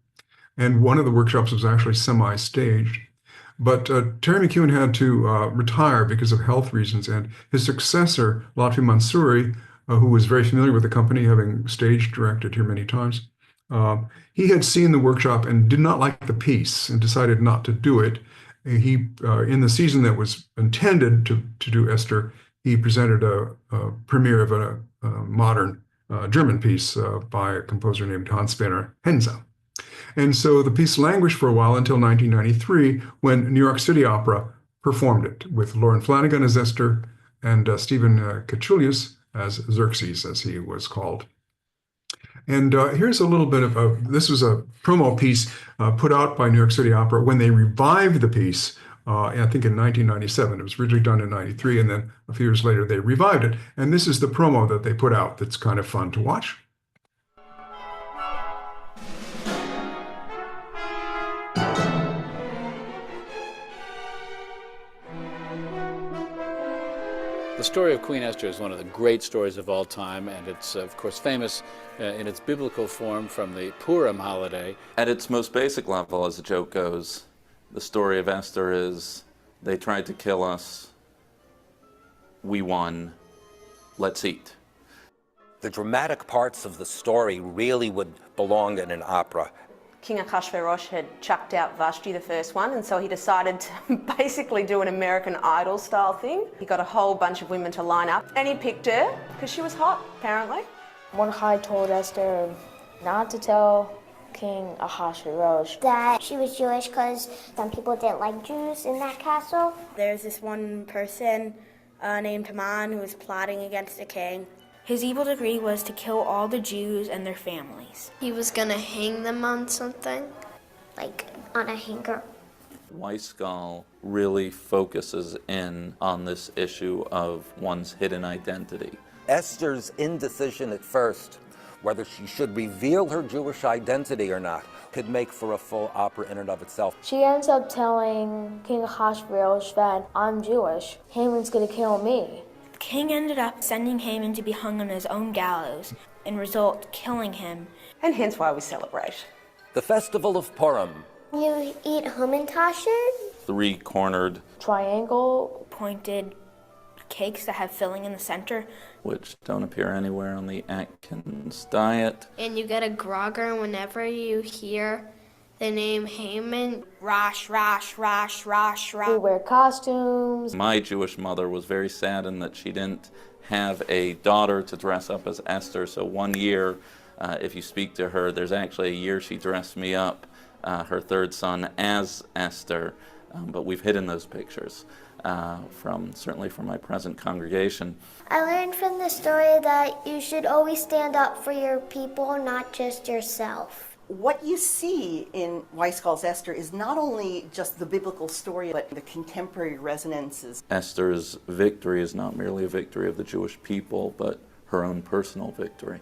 And one of the workshops was actually semi-staged. But Terry McEwen had to retire because of health reasons, and his successor, Lotfi Mansouri, who was very familiar with the company, having stage directed here many times, he had seen the workshop and did not like the piece and decided not to do it. He, in the season that was intended to do Esther, he presented a premiere of a modern German piece by a composer named Hans-Werner Henze. And so the piece languished for a while until 1993, when New York City Opera performed it with Lauren Flanagan as Esther and Stephen Kachulius as Xerxes, as he was called. And here's a little bit of this was a promo piece put out by New York City Opera when they revived the piece, I think in 1997. It was originally done in 93, and then a few years later they revived it. And this is the promo that they put out that's kind of fun to watch. The story of Queen Esther is one of the great stories of all time, and it's, of course, famous in its biblical form from the Purim holiday. At its most basic level, as the joke goes, the story of Esther is, they tried to kill us, we won, let's eat. The dramatic parts of the story really would belong in an opera. King Ahasuerus had chucked out Vashti, the first one, and so he decided to basically do an American Idol style thing. He got a whole bunch of women to line up, and he picked her because she was hot, apparently. Mordecai told Esther not to tell King Ahasuerus that she was Jewish because some people didn't like Jews in that castle. There's this one person named Haman who was plotting against the king. His evil decree was to kill all the Jews and their families. He was gonna hang them on something? Like on a hanger. Weisgall really focuses in on this issue of one's hidden identity. Esther's indecision at first, whether she should reveal her Jewish identity or not, could make for a full opera in and of itself. She ends up telling King Ahasuerus that I'm Jewish. Haman's gonna kill me. The king ended up sending Haman to be hung on his own gallows, and result killing him. And hence why we celebrate. The Festival of Purim. You eat Hamantaschen? Three-cornered, triangle, pointed cakes that have filling in the center, which don't appear anywhere on the Atkins diet. And you get a grogger whenever you hear the name Haman. Rosh, Rosh, Rosh, Rosh, Rosh. We wear costumes. My Jewish mother was very saddened that she didn't have a daughter to dress up as Esther, so one year, if you speak to her, there's actually a year she dressed me up, her third son, as Esther, but we've hidden those pictures certainly from my present congregation. I learned from the story that you should always stand up for your people, not just yourself. What you see in Weisgall's Esther is not only just the biblical story, but the contemporary resonances. Esther's victory is not merely a victory of the Jewish people, but her own personal victory.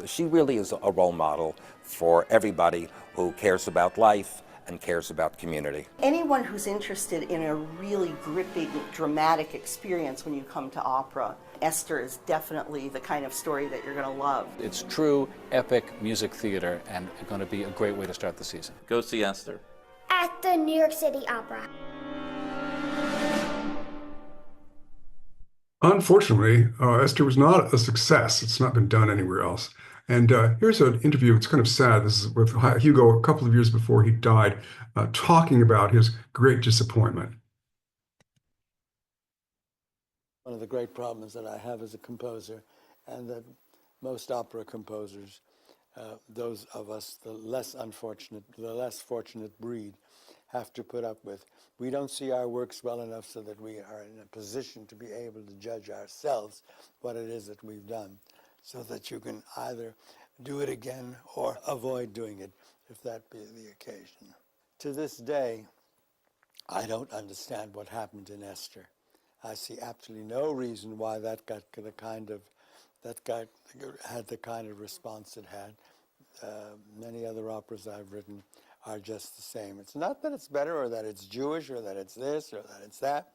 She really is a role model for everybody who cares about life and cares about community. Anyone who's interested in a really gripping, dramatic experience when you come to opera, Esther is definitely the kind of story that you're going to love. It's true epic music theater and going to be a great way to start the season. Go see Esther. At the New York City Opera. Unfortunately, Esther was not a success. It's not been done anywhere else. And here's an interview. It's kind of sad. This is with Hugo a couple of years before he died, talking about his great disappointment. One of the great problems that I have as a composer, and that most opera composers, those of us, the less fortunate breed, have to put up with. We don't see our works well enough so that we are in a position to be able to judge ourselves what it is that we've done, so that you can either do it again or avoid doing it, if that be the occasion. To this day, I don't understand what happened in Esther. I see absolutely no reason why that had the kind of response it had. Many other operas I've written are just the same. It's not that it's better or that it's Jewish or that it's this or that it's that.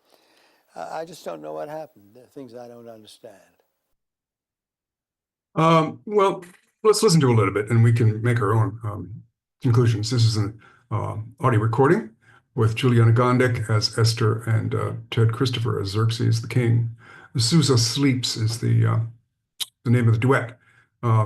I just don't know what happened. There are things I don't understand. Well, let's listen to a little bit and we can make our own conclusions. This is an audio recording with Juliana Gondek as Esther and Ted Christopher as Xerxes the king. Susa Sleeps is the name of the duet.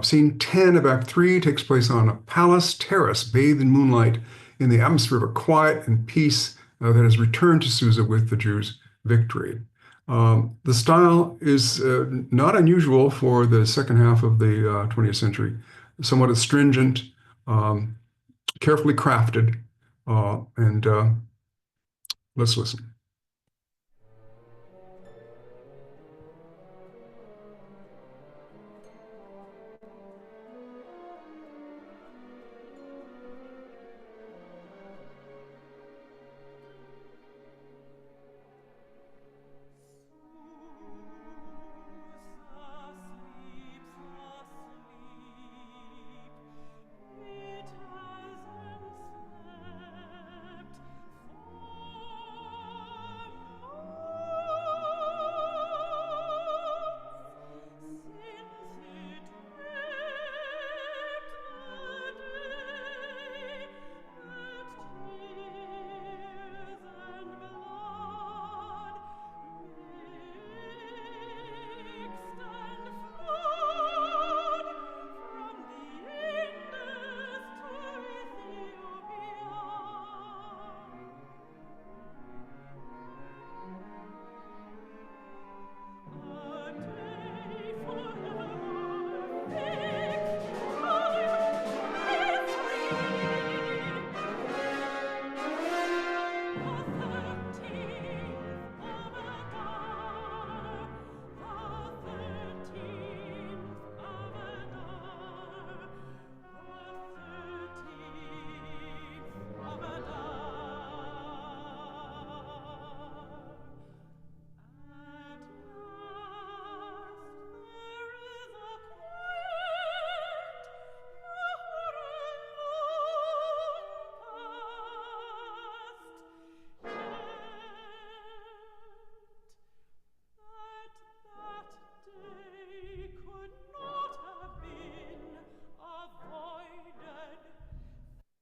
Scene 10 of Act 3 takes place on a palace terrace bathed in moonlight in the atmosphere of a quiet and peace that has returned to Susa with the Jews' victory. The style is not unusual for the second half of the 20th century, somewhat astringent, carefully crafted, and let's listen.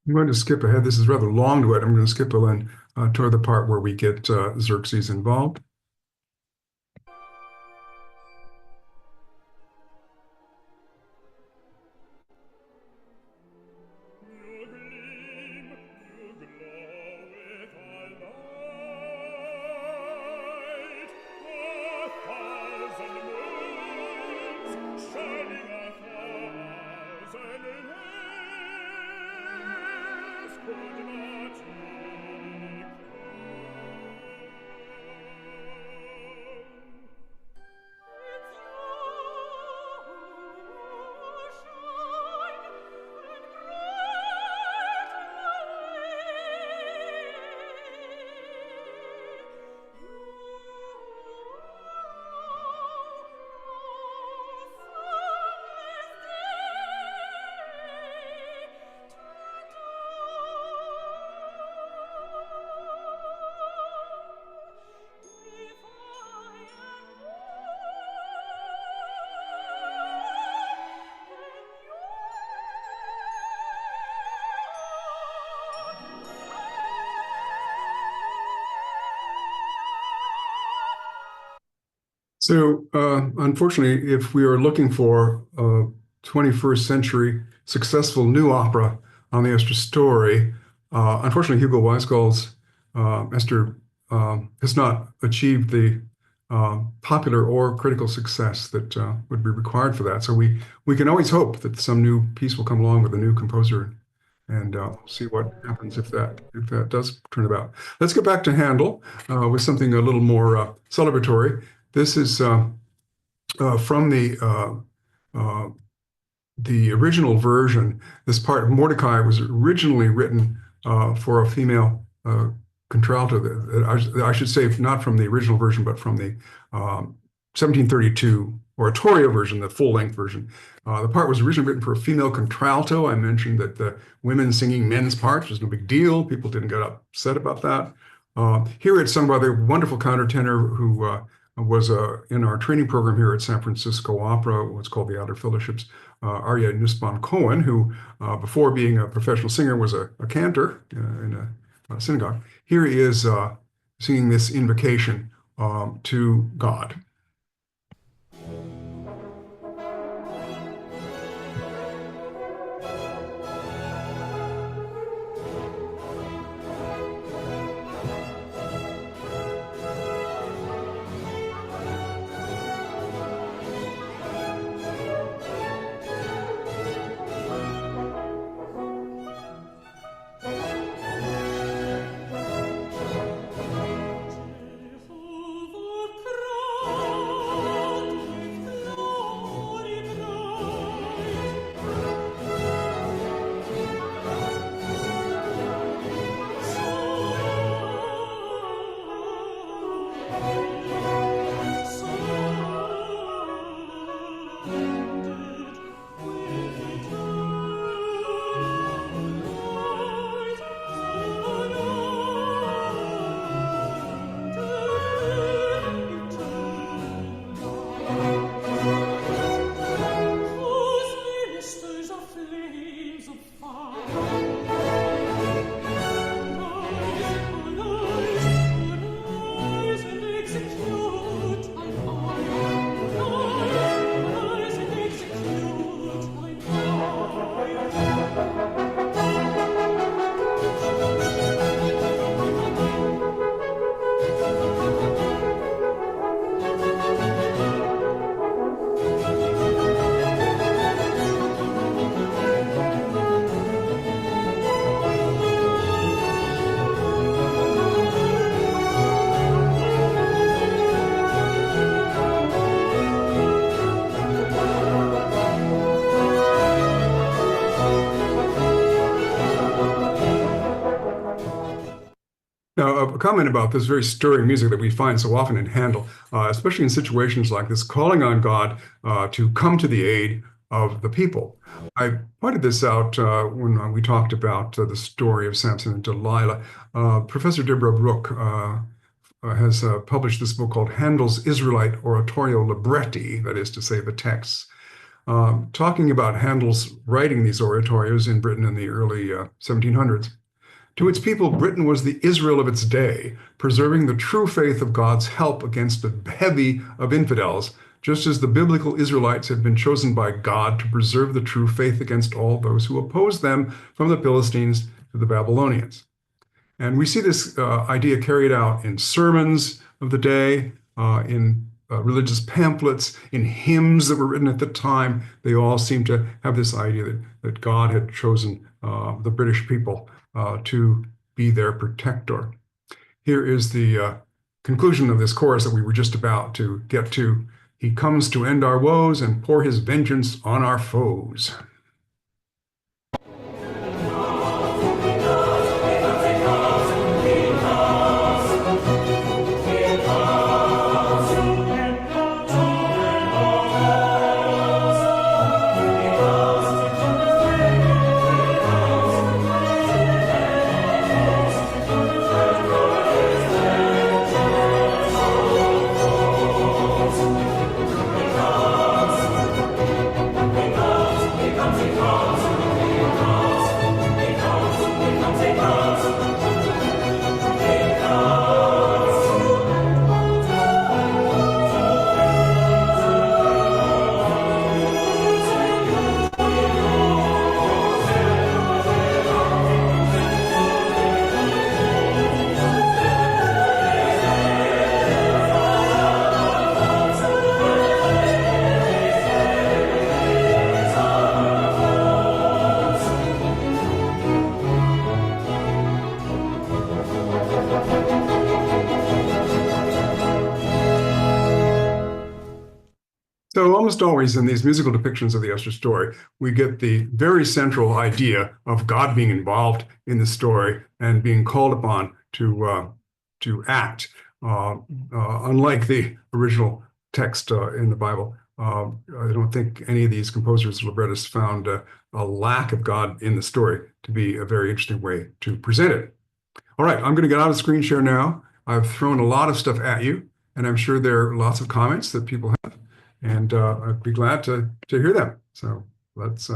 I'm going to skip ahead. This is rather long duet. I'm going to skip ahead toward the part where we get Xerxes involved. So, unfortunately, if we are looking for a 21st century successful new opera on the Esther story, unfortunately, Hugo Weisgall's Esther has not achieved the popular or critical success that would be required for that. So we can always hope that some new piece will come along with a new composer, and see what happens if that does turn about. Let's get back to Handel with something a little more celebratory. This is from the original version. This part, Mordecai, was originally written for a female contralto. I should say, not from the original version, but from the 1732 oratoria version, the full-length version. The part was originally written for a female contralto. I mentioned that the women singing men's parts was no big deal. People didn't get upset about that. Here it's sung by the wonderful countertenor who was in our training program here at San Francisco Opera, what's called the Outer Fellowships, Arya Nussbaum Cohen, who before being a professional singer was a cantor in a synagogue. Here he is singing this invocation to God. Now, a comment about this very stirring music that we find so often in Handel, especially in situations like this, calling on God to come to the aid of the people. I pointed this out when we talked about the story of Samson and Delilah. Professor Deborah Brooke has published this book called Handel's Israelite Oratorio Libretti, that is to say, the texts, talking about Handel's writing these oratorios in Britain in the early 1700s. To its people, Britain was the Israel of its day, preserving the true faith of God's help against a bevy of infidels, just as the biblical Israelites had been chosen by God to preserve the true faith against all those who opposed them, from the Philistines to the Babylonians. And we see this idea carried out in sermons of the day, in religious pamphlets, in hymns that were written at the time. They all seem to have this idea that God had chosen the British people to be their protector. Here is the conclusion of this chorus that we were just about to get to. He comes to end our woes and pour his vengeance on our foes. So almost always in these musical depictions of the Esther story, we get the very central idea of God being involved in the story and being called upon to act. Unlike the original text in the Bible, I don't think any of these composers, librettists, found a lack of God in the story to be a very interesting way to present it. All right, I'm going to get out of screen share now. I've thrown a lot of stuff at you. and I'm sure there are lots of comments that people have, and I'd be glad to hear them. So let's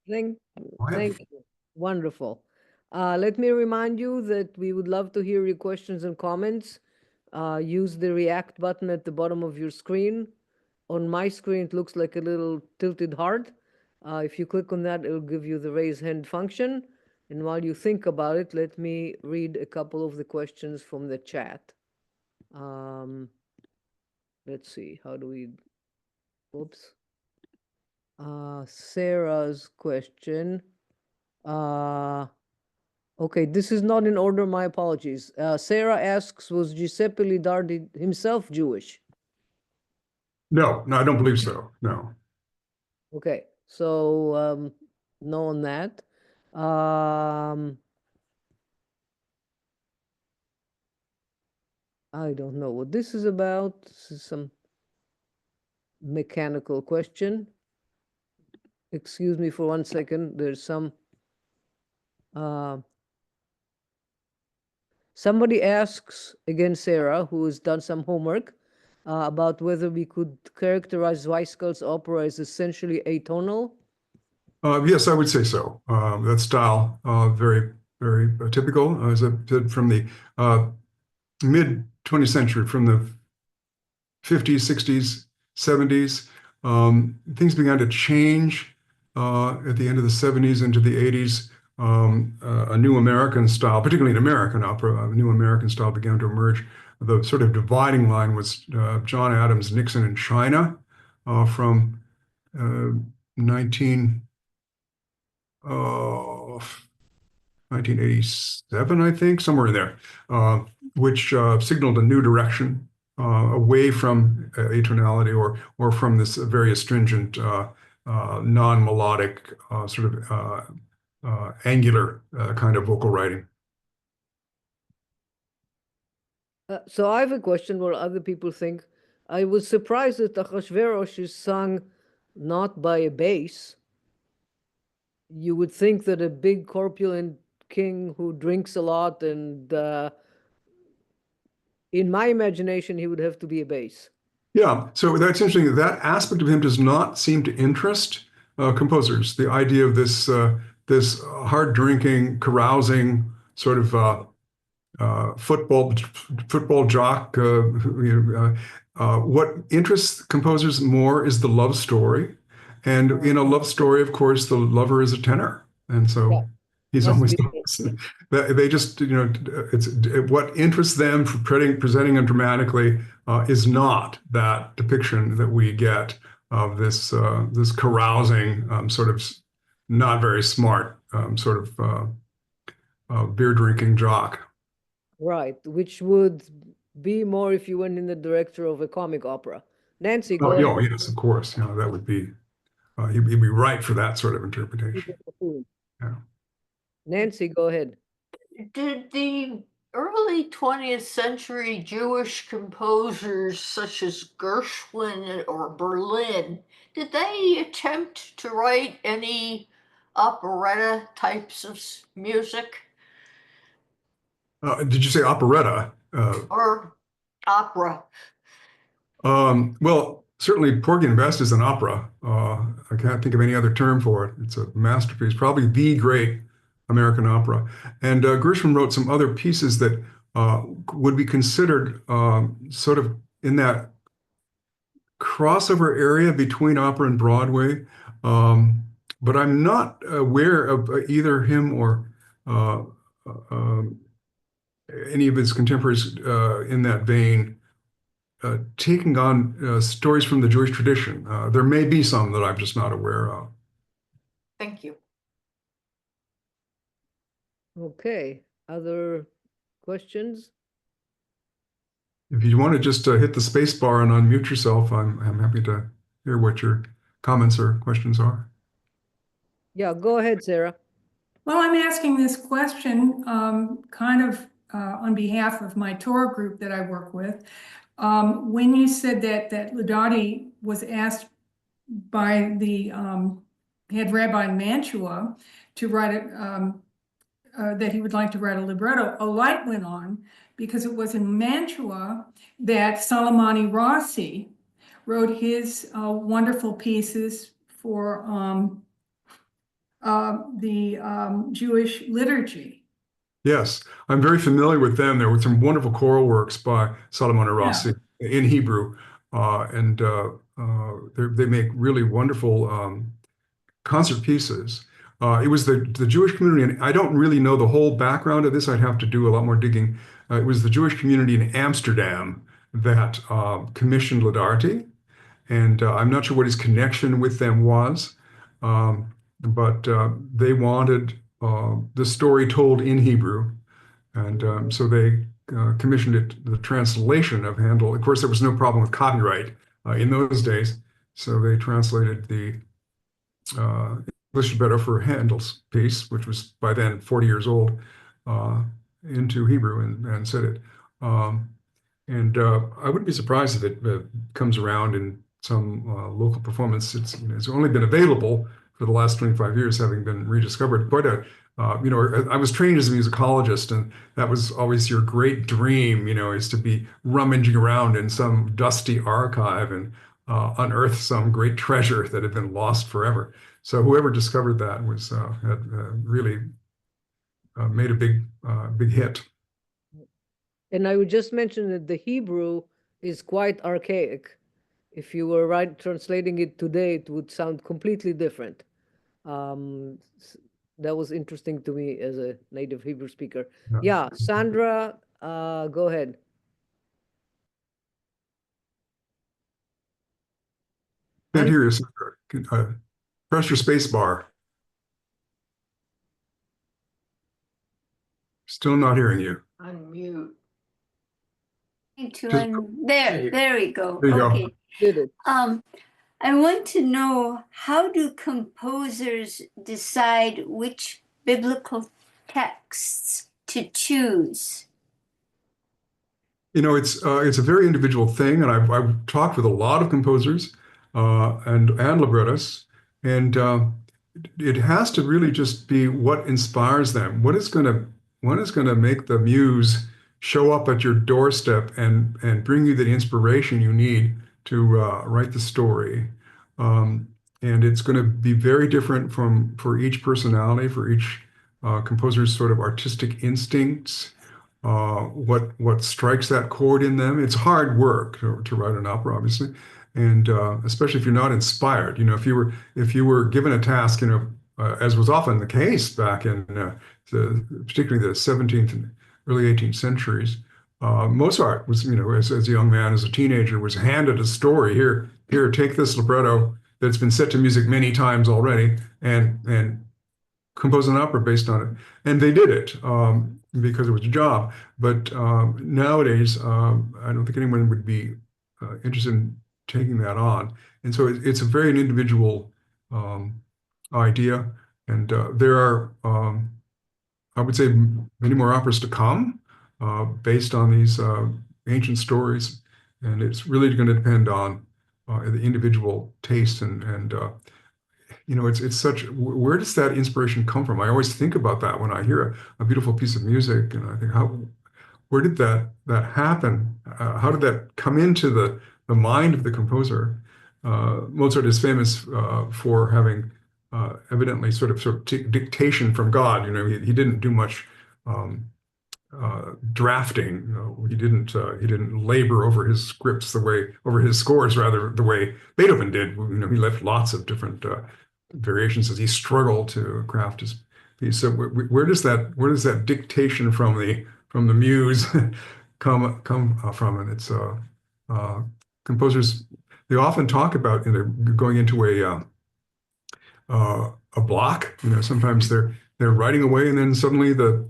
Thank, go ahead. thank you. Wonderful. Let me remind you that we would love to hear your questions and comments. Use the react button at the bottom of your screen. On my screen, it looks like a little tilted heart. If you click on that, it'll give you the raise hand function. And while you think about it, let me read a couple of the questions from the chat. Let's see, how do we, oops. Sarah's question. Okay, this is not in order, my apologies. Sarah asks, was Giuseppe Lidardi himself Jewish? No, I don't believe so. No. Okay, so no on that. I don't know what this is about. This is some mechanical question. Excuse me for 1 second. There's some. Somebody asks, again, Sarah, who has done some homework, about whether we could characterize Weisskell's opera as essentially atonal. Yes, I would say so. That style, very, very typical, as I said, from the mid 20th century, from the 50s, 60s, 70s. Things began to change at the end of the 70s into the 80s. A new American style, particularly in American opera, a new American style began to emerge. The sort of dividing line was John Adams' Nixon in China from 1987, I think, somewhere in there, which signaled a new direction away from atonality or from this very astringent, non-melodic, sort of angular kind of vocal writing. So I have a question where other people think, I was surprised that Achashverosh is sung not by a bass. You would think that a big corpulent king who drinks a lot and in my imagination, he would have to be a bass. Yeah, so that's interesting. That aspect of him does not seem to interest composers. The idea of this this hard drinking, carousing sort of football jock. What interests composers more is the love story, and in a love story, of course, the lover is a tenor, and so he's always. They just, it's what interests them for presenting him dramatically is not that depiction that we get of this this carousing sort of not very smart sort of beer drinking jock. Right, which would be more if you went in the director of a comic opera. Nancy, go ahead. Oh, yes, of course. That would be, he'd be right for that sort of interpretation. Yeah. Nancy, go ahead. Did the early 20th century Jewish composers such as Gershwin or Berlin, did they attempt to write any operetta types of music? Did you say operetta? Or opera? Well, certainly Porgy and Bess is an opera. I can't think of any other term for it. It's a masterpiece, probably the great American opera. And Gershwin wrote some other pieces that would be considered sort of in that crossover area between opera and Broadway. But I'm not aware of either him or any of his contemporaries in that vein taking on stories from the Jewish tradition. There may be some that I'm just not aware of. Thank you. Okay, other questions? If you want to just hit the space bar and unmute yourself, I'm happy to hear what your comments or questions are. Yeah, go ahead, Sarah. Well, I'm asking this question kind of on behalf of my Torah group that I work with. When you said that Lidardi was asked by the head rabbi in Mantua to write that he would like to write a libretto, a light went on because it was in Mantua that Soleimani Rossi wrote his wonderful pieces for the Jewish liturgy. Yes, I'm very familiar with them. There were some wonderful choral works by Salomon Rossi in Hebrew, and they make really wonderful concert pieces. It was the Jewish community, and I don't really know the whole background of this. I'd have to do a lot more digging. It was the Jewish community in Amsterdam that commissioned Ladarty, and I'm not sure what his connection with them was, but they wanted the story told in Hebrew, and so they commissioned it, the translation of Handel. Of course, there was no problem with copyright in those days, so they translated the English libretto for Handel's piece, which was by then 40 years old, into Hebrew and said it. And I wouldn't be surprised if it comes around in some local performance. It's only been available for the last 25 years, having been rediscovered. Quite a, I was trained as a musicologist, and that was always your great dream, is to be rummaging around in some dusty archive and unearth some great treasure that had been lost forever. So whoever discovered that was had really made a big hit. And I would just mention that the Hebrew is quite archaic. If you were translating it today, it would sound completely different. That was interesting to me as a native Hebrew speaker. Yeah, Sandra, go ahead. Can't hear you, Sandra. Press your space bar. Still not hearing you. Unmute. There we go. There you Okay. go. I want to know, how do composers decide which biblical texts to choose? It's a very individual thing, and I've talked with a lot of composers and librettists, and it has to really just be what inspires them. What is going to make the muse show up at your doorstep and bring you the inspiration you need to write the story. And it's going to be very different for each personality, for each composer's sort of artistic instincts. What strikes that chord in them. It's hard work to write an opera, obviously, and especially if you're not inspired. If you were given a task, as was often the case back in particularly the 17th and early 18th centuries, Mozart was, as a young man, as a teenager, was handed a story. Here, take this libretto that's been set to music many times already, and compose an opera based on it. And they did it because it was a job. But nowadays, I don't think anyone would be interested in taking that on. And so it's a very individual idea. And there are, I would say, many more operas to come based on these ancient stories. And it's really going to depend on the individual taste and it's such, where does that inspiration come from? I always think about that when I hear a beautiful piece of music, and I think, where did that happen? How did that come into the mind of the composer? Mozart is famous for having evidently sort of dictation from God. He didn't do much drafting. He didn't labor over his scripts over his scores rather the way Beethoven did. He left lots of different variations as he struggled to craft his piece. So where does that dictation from the muse come from? And it's composers, they often talk about going into a block. Sometimes they're writing away, and then suddenly the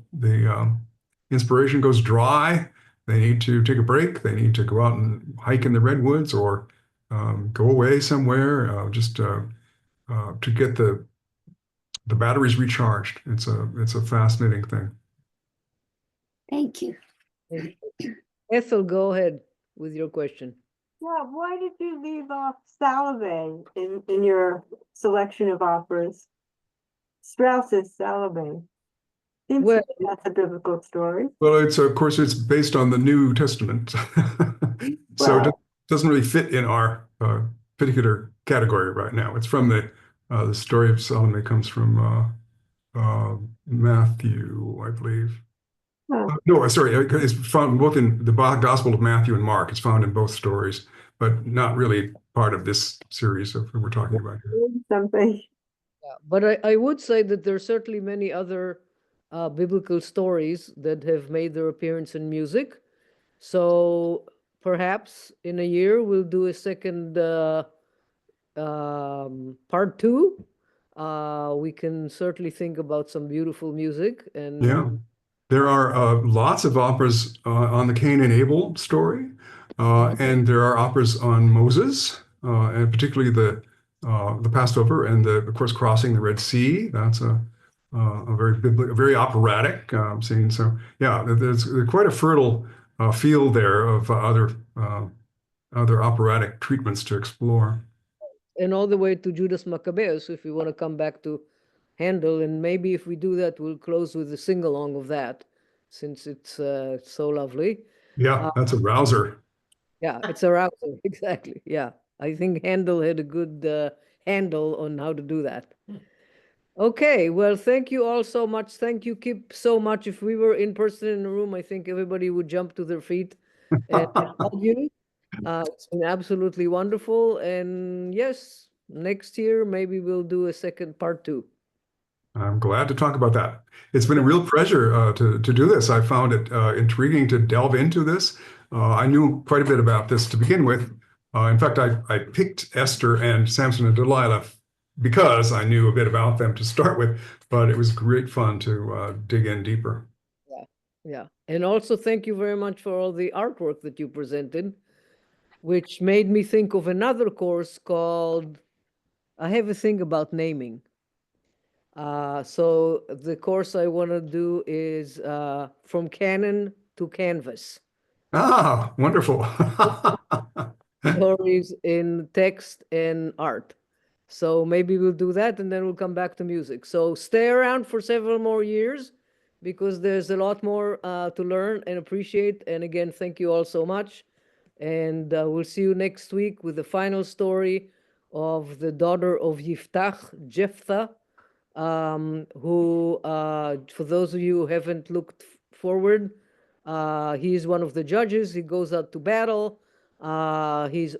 inspiration goes dry. They need to take a break. They need to go out and hike in the redwoods or go away somewhere just to get the batteries recharged. It's a fascinating thing. Thank you. Ethel, go ahead with your question. Yeah, why did you leave off Salome in your selection of operas? Strauss's Salome. Seems Well, that's a biblical story. Well, of course, it's based on the New Testament. So it doesn't really fit in our particular category right now. It's from the story of Solomon comes from Matthew, I believe. No, sorry, it's found both in the Gospel of Matthew and Mark. It's found in both stories, but not really part of this series of we're talking about here. Something. Yeah, but I would say that there are certainly many other biblical stories that have made their appearance in music. So perhaps in a year we'll do a second part two. We can certainly think about some beautiful music and Yeah. There are lots of operas on the Cain and Abel story, and there are operas on Moses, and particularly the Passover, and of course crossing the Red Sea. That's a very operatic scene. So yeah, there's quite a fertile field there of other operatic treatments to explore. and all the way to Judas Maccabeus, if we want to come back to Handel, and maybe if we do that, we'll close with a sing-along of that, since it's so lovely. Yeah, that's a rouser. Yeah, it's a rouser, exactly. Yeah, I think Handel had a good handle on how to do that. Okay, well, thank you all so much. Thank you, Kip, so much. If we were in person in the room, I think everybody would jump to their feet and hug you. It's been absolutely wonderful. And yes, next year, maybe we'll do a second part two. I'm glad to talk about that. It's been a real pleasure to do this. I found it intriguing to delve into this. I knew quite a bit about this to begin with. In fact, I picked Esther and Samson and Delilah because I knew a bit about them to start with, but it was great fun to dig in deeper. Yeah, yeah. And also thank you very much for all the artwork that you presented, which made me think of another course called, I have a thing about naming. So the course I want to do is from canon to canvas. Ah, wonderful. Stories in text and art. So maybe we'll do that and then we'll come back to music. So stay around for several more years because there's a lot more to learn and appreciate. And again, thank you all so much. And we'll see you next week with the final story of the daughter of Jephthah, who, for those of you who haven't looked forward, he is one of the judges. He goes out to battle. He's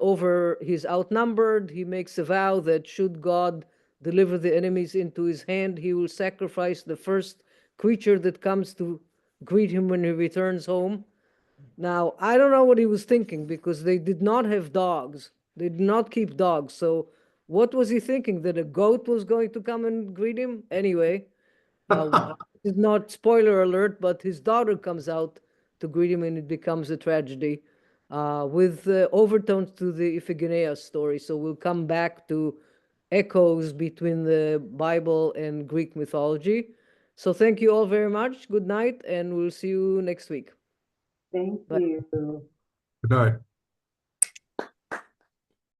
outnumbered. He makes a vow that should God deliver the enemies into his hand, he will sacrifice the first creature that comes to greet him when he returns home. Now, I don't know what he was thinking because they did not have dogs. They did not keep dogs. So what was he thinking? That a goat was going to come and greet him? Anyway, did not, spoiler alert, but his daughter comes out to greet him and it becomes a tragedy with overtones to the Iphigenia story. So we'll come back to echoes between the Bible and Greek mythology. So thank you all very much. Good night, and we'll see you next week. Thank you. Good night.